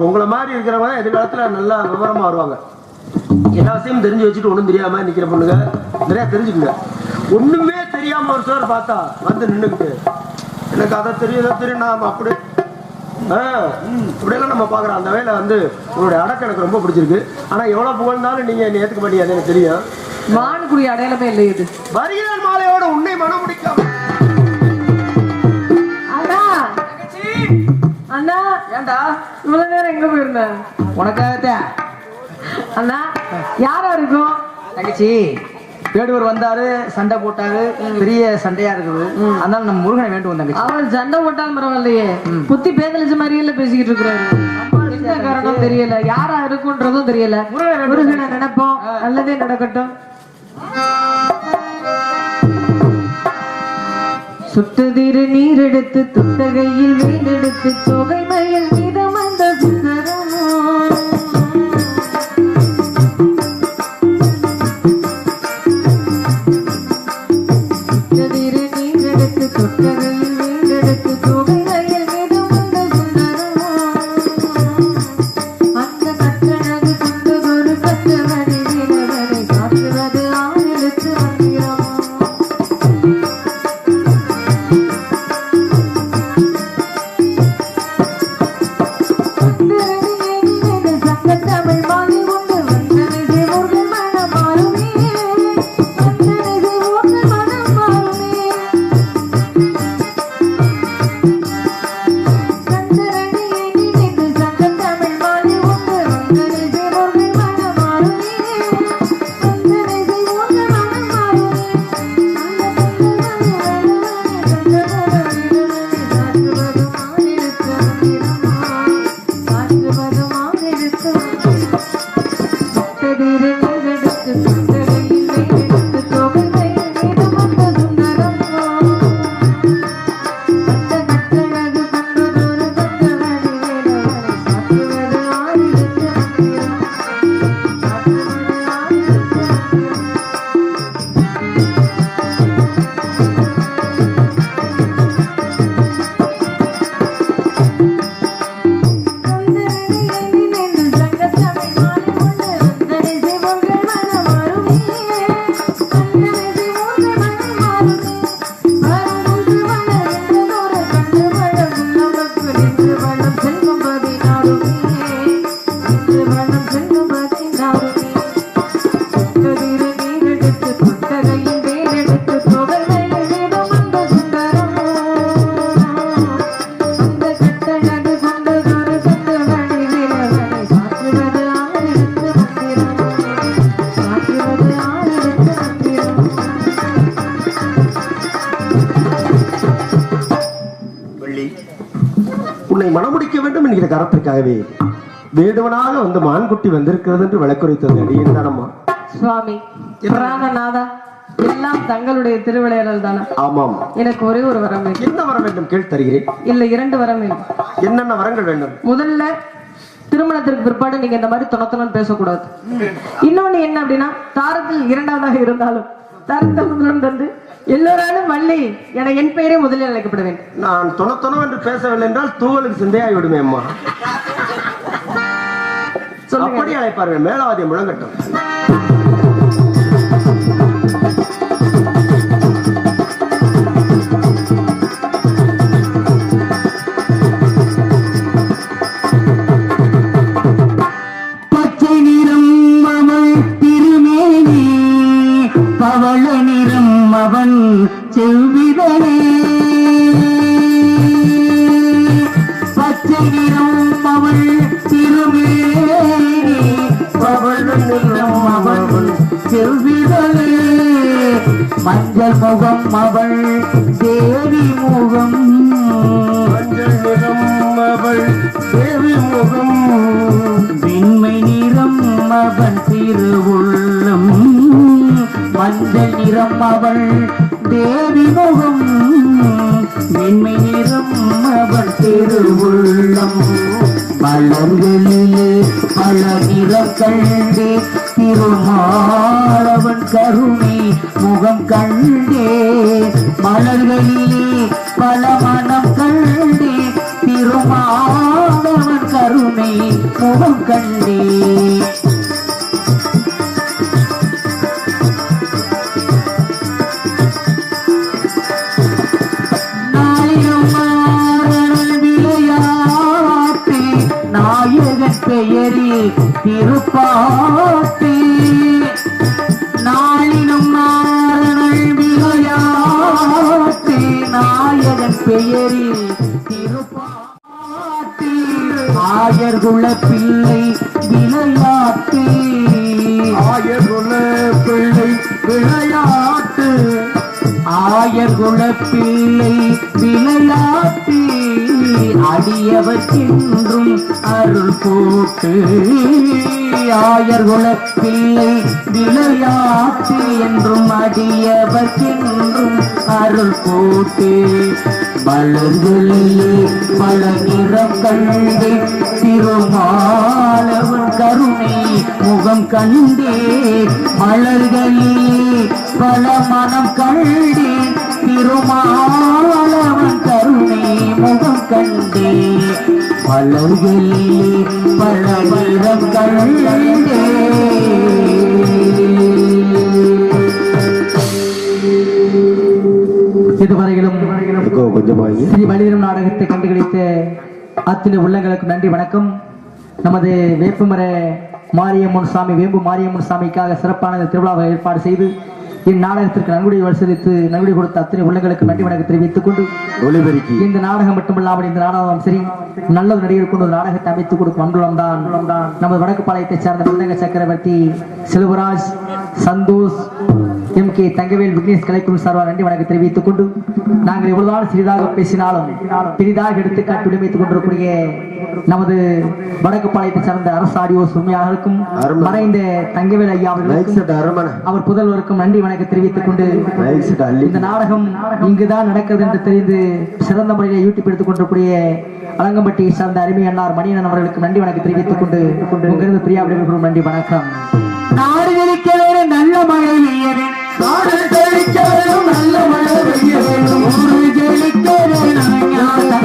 உங்களை மாதிரி இருக்கிறவங்க எதிர்காலத்துல நல்லா விவரமா வருவாங்க. எல்லா விஷயமும் தெரிஞ்சு வச்சுட்டு ஒண்ணும் தெரியாம நிக்கிற பொண்ணுங்க நிறைய தெரிஞ்சுக்குங்க. ஒண்ணுமே தெரியாம ஒரு சிலர் பார்த்தா வந்து நின்றுக்கிட்டு எனக்கு அதை தெரியும் நாம அப்படி இப்படியெல்லாம் நம்ம பாக்குறோம். அந்த வேலை வந்து உங்களுடைய அடக்கம் எனக்கு ரொம்ப பிடிச்சிருக்கு. ஆனா எவ்வளவு புகழ்ந்தாலும் நீங்க என்ன ஏத்துக்க மாட்டீங்க, எனக்கு தெரியும். மானுக்குரிய அடையாளமே இல்லை இது. வருகிறார் மாலையோட உன்னை மனம் முடிக்காம அண்ணா அண்ணா ஏண்டா இவ்வளவு நேரம் எங்க போயிருந்த? உனக்காகத்தான். அண்ணா யாரா இருக்கும்? தங்கச்சி வேடுவர் வந்தாரு, சண்டை போட்டாரு, பெரிய சண்டையா இருக்குது. அதனால நம்ம முருகனை வேண்டும் தங்கச்சி. அவர் சண்டை போட்டாலும் பரவாயில்லையே, புத்தி பேதலிச்ச மாதிரியே பேசிக்கிட்டு இருக்கிறாரு. என்ன காரணம் தெரியல, யாரா இருக்குன்றதும் தெரியல. முருகனை நினைப்போம், நல்லதே நடக்கட்டும். சுட்டதிரு நீரெடுத்து துட்டகையில் வீடெடுத்து தொகை மயில் மீதம் அந்த சுந்தரமோ சுட்டதிரு நீரெடுத்து துட்டகையில் வீடெடுத்து தொகை மயில் மீதம் அந்த சுந்தரமோ அந்த கற்றனது கொண்டு ஒரு கற்றவனை வீரவனை காட்டுவது ஆயிரத்து மந்திரமோ உன்னை மனமுடிக்க வேண்டும் என்கிற காரணத்திற்காகவே வேடுவனாக வந்து மான்குட்டி வந்திருக்கிறது என்று விளக்குரைத்தது அடியேன் தானம்மா. சுவாமி பிராணநாதா, எல்லாம் தங்களுடைய திருவிளையாடல் தானே? ஆமாம். எனக்கு ஒரே ஒரு வரம் வேண்டும். என்ன வரம் வேண்டும் கேள், தருகிறேன். இல்ல, 2 வரம் வேண்டும். என்னென்ன வரங்கள் வேண்டும்? முதல்ல, திருமணத்திற்கு பிற்பாடு நீங்க இந்த மாதிரி தொணத்தொன்னு பேசக்கூடாது. இன்னொன்னு என்ன அப்படின்னா, தாரத்தில் 2வதாக இருந்தாலும் தரத்தை முதலும் தந்து எல்லோராலும் வள்ளி என என் பெயரே முதலில் அழைக்கப்பட வேண்டும். நான் தொணத்தொணம் என்று பேசவில்லை என்றால் தூவலுக்கு சிந்தையாகி விடுமே அம்மா. அப்படி அழைப்பார்கள். மேலவாதியம் முழங்கட்டும். தேவி முகம் வெண்மை நிறம் அவன் திருவுள்ளம் மஞ்சள் நிறம் அவள் தேவி முகம் வெண்மை நிறம் அவள் திருவுள்ளம் மலர்களிலே பல நிறம் கண்டே திருமாலவன் கருணை முகம் கண்டே மலர்களிலே பல மனம் கண்டே திருமாலவன் கருணை முகம் கண்டே நாயகன் பெயரில் திருப்பாட்டு நாளிலும் மாறனள் விளையாட்டு நாயகன் பெயரில் திருப்பாட்டு ஆயர்குல பிள்ளை விளையாட்டு ஆயகுல பிள்ளை விளையாட்டு ஆயர்குல பிள்ளை விளையாட்டு அடியவர்க்கென்றும் அருள் போட்டு ஆயர்குல பிள்ளை விளையாட்டு என்றும் அடியவர்க்கென்றும் அருள் போட்டு மலர்களிலே பல நிறம் கண்டே திருமாலவன் கருணை முகம் கண்டே மலர்களிலே பல மனம் கண்டே திருமாலவன் கருணை முகம் கண்டே மலர்களிலே பல நிறம் கண்டே இதுவரையிலும் கொஞ்சமாகி ஸ்ரீ வலிதரும் நாடகத்தை கண்டுகளித்த அத்தனை உள்ளங்களுக்கு நன்றி வணக்கம். நமது வேப்பமர மாரியம்மன் சாமி வேம்பு மாரியம்மன் சாமிக்காக சிறப்பான இந்த திருவிழாவை ஏற்பாடு செய்து இந்நாடகத்திற்கு நன்கொடை வசூலித்து நன்கொடை கொடுத்த அத்தனை உள்ளங்களுக்கு நன்றி வணக்கம் தெரிவித்துக் கொண்டு இந்த நாடகம் மட்டுமில்லாமல் இந்த நாடகம் சரி நல்ல நடிகர் கொண்டு ஒரு நாடகத்தை அமைத்துக் கொடுக்கும் அன்புலம் தான் நமது வடக்கு பாளையத்தை சார்ந்த பிருந்தக சக்கரவர்த்தி செல்வராஜ் சந்தோஷ் MK தங்கவேல் விக்னேஷ் கலைக்குழு சார்பாக நன்றி வணக்கம் தெரிவித்துக் கொண்டு நாங்கள் எவ்வளவுதான் சிறிதாக பேசினாலும் பெரிதாக எடுத்துக்காட்டி உடைமைத்துக் கொண்டிருக்கூடிய நமது வடக்கு பாளையத்தை சார்ந்த அரசு ஆடியோஸ் உண்மையாளருக்கும் மறைந்த தங்கவேல் ஐயா அவர் புதல்வருக்கும் நன்றி வணக்கம் தெரிவித்துக் கொண்டு இந்த நாடகம் இங்குதான் நடக்கிறது என்று தெரிந்து சிறந்த முறையில் யூடியூப் எடுத்துக் கொண்டிருக்கூடிய அலங்கம்பட்டியை சார்ந்த அருமை அண்ணார் மணியன் அவர்களுக்கு நன்றி வணக்கம் தெரிவித்துக் கொண்டு உங்களிருந்து பிரியா விடைபெறும் நன்றி வணக்கம். நாடு ஜெயிக்க நல்ல மழை பெய்ய வேண்டும் நாடு ஜெயிக்க நல்ல மழை பெய்ய வேண்டும் ஊரு ஜெயிக்க ராஜா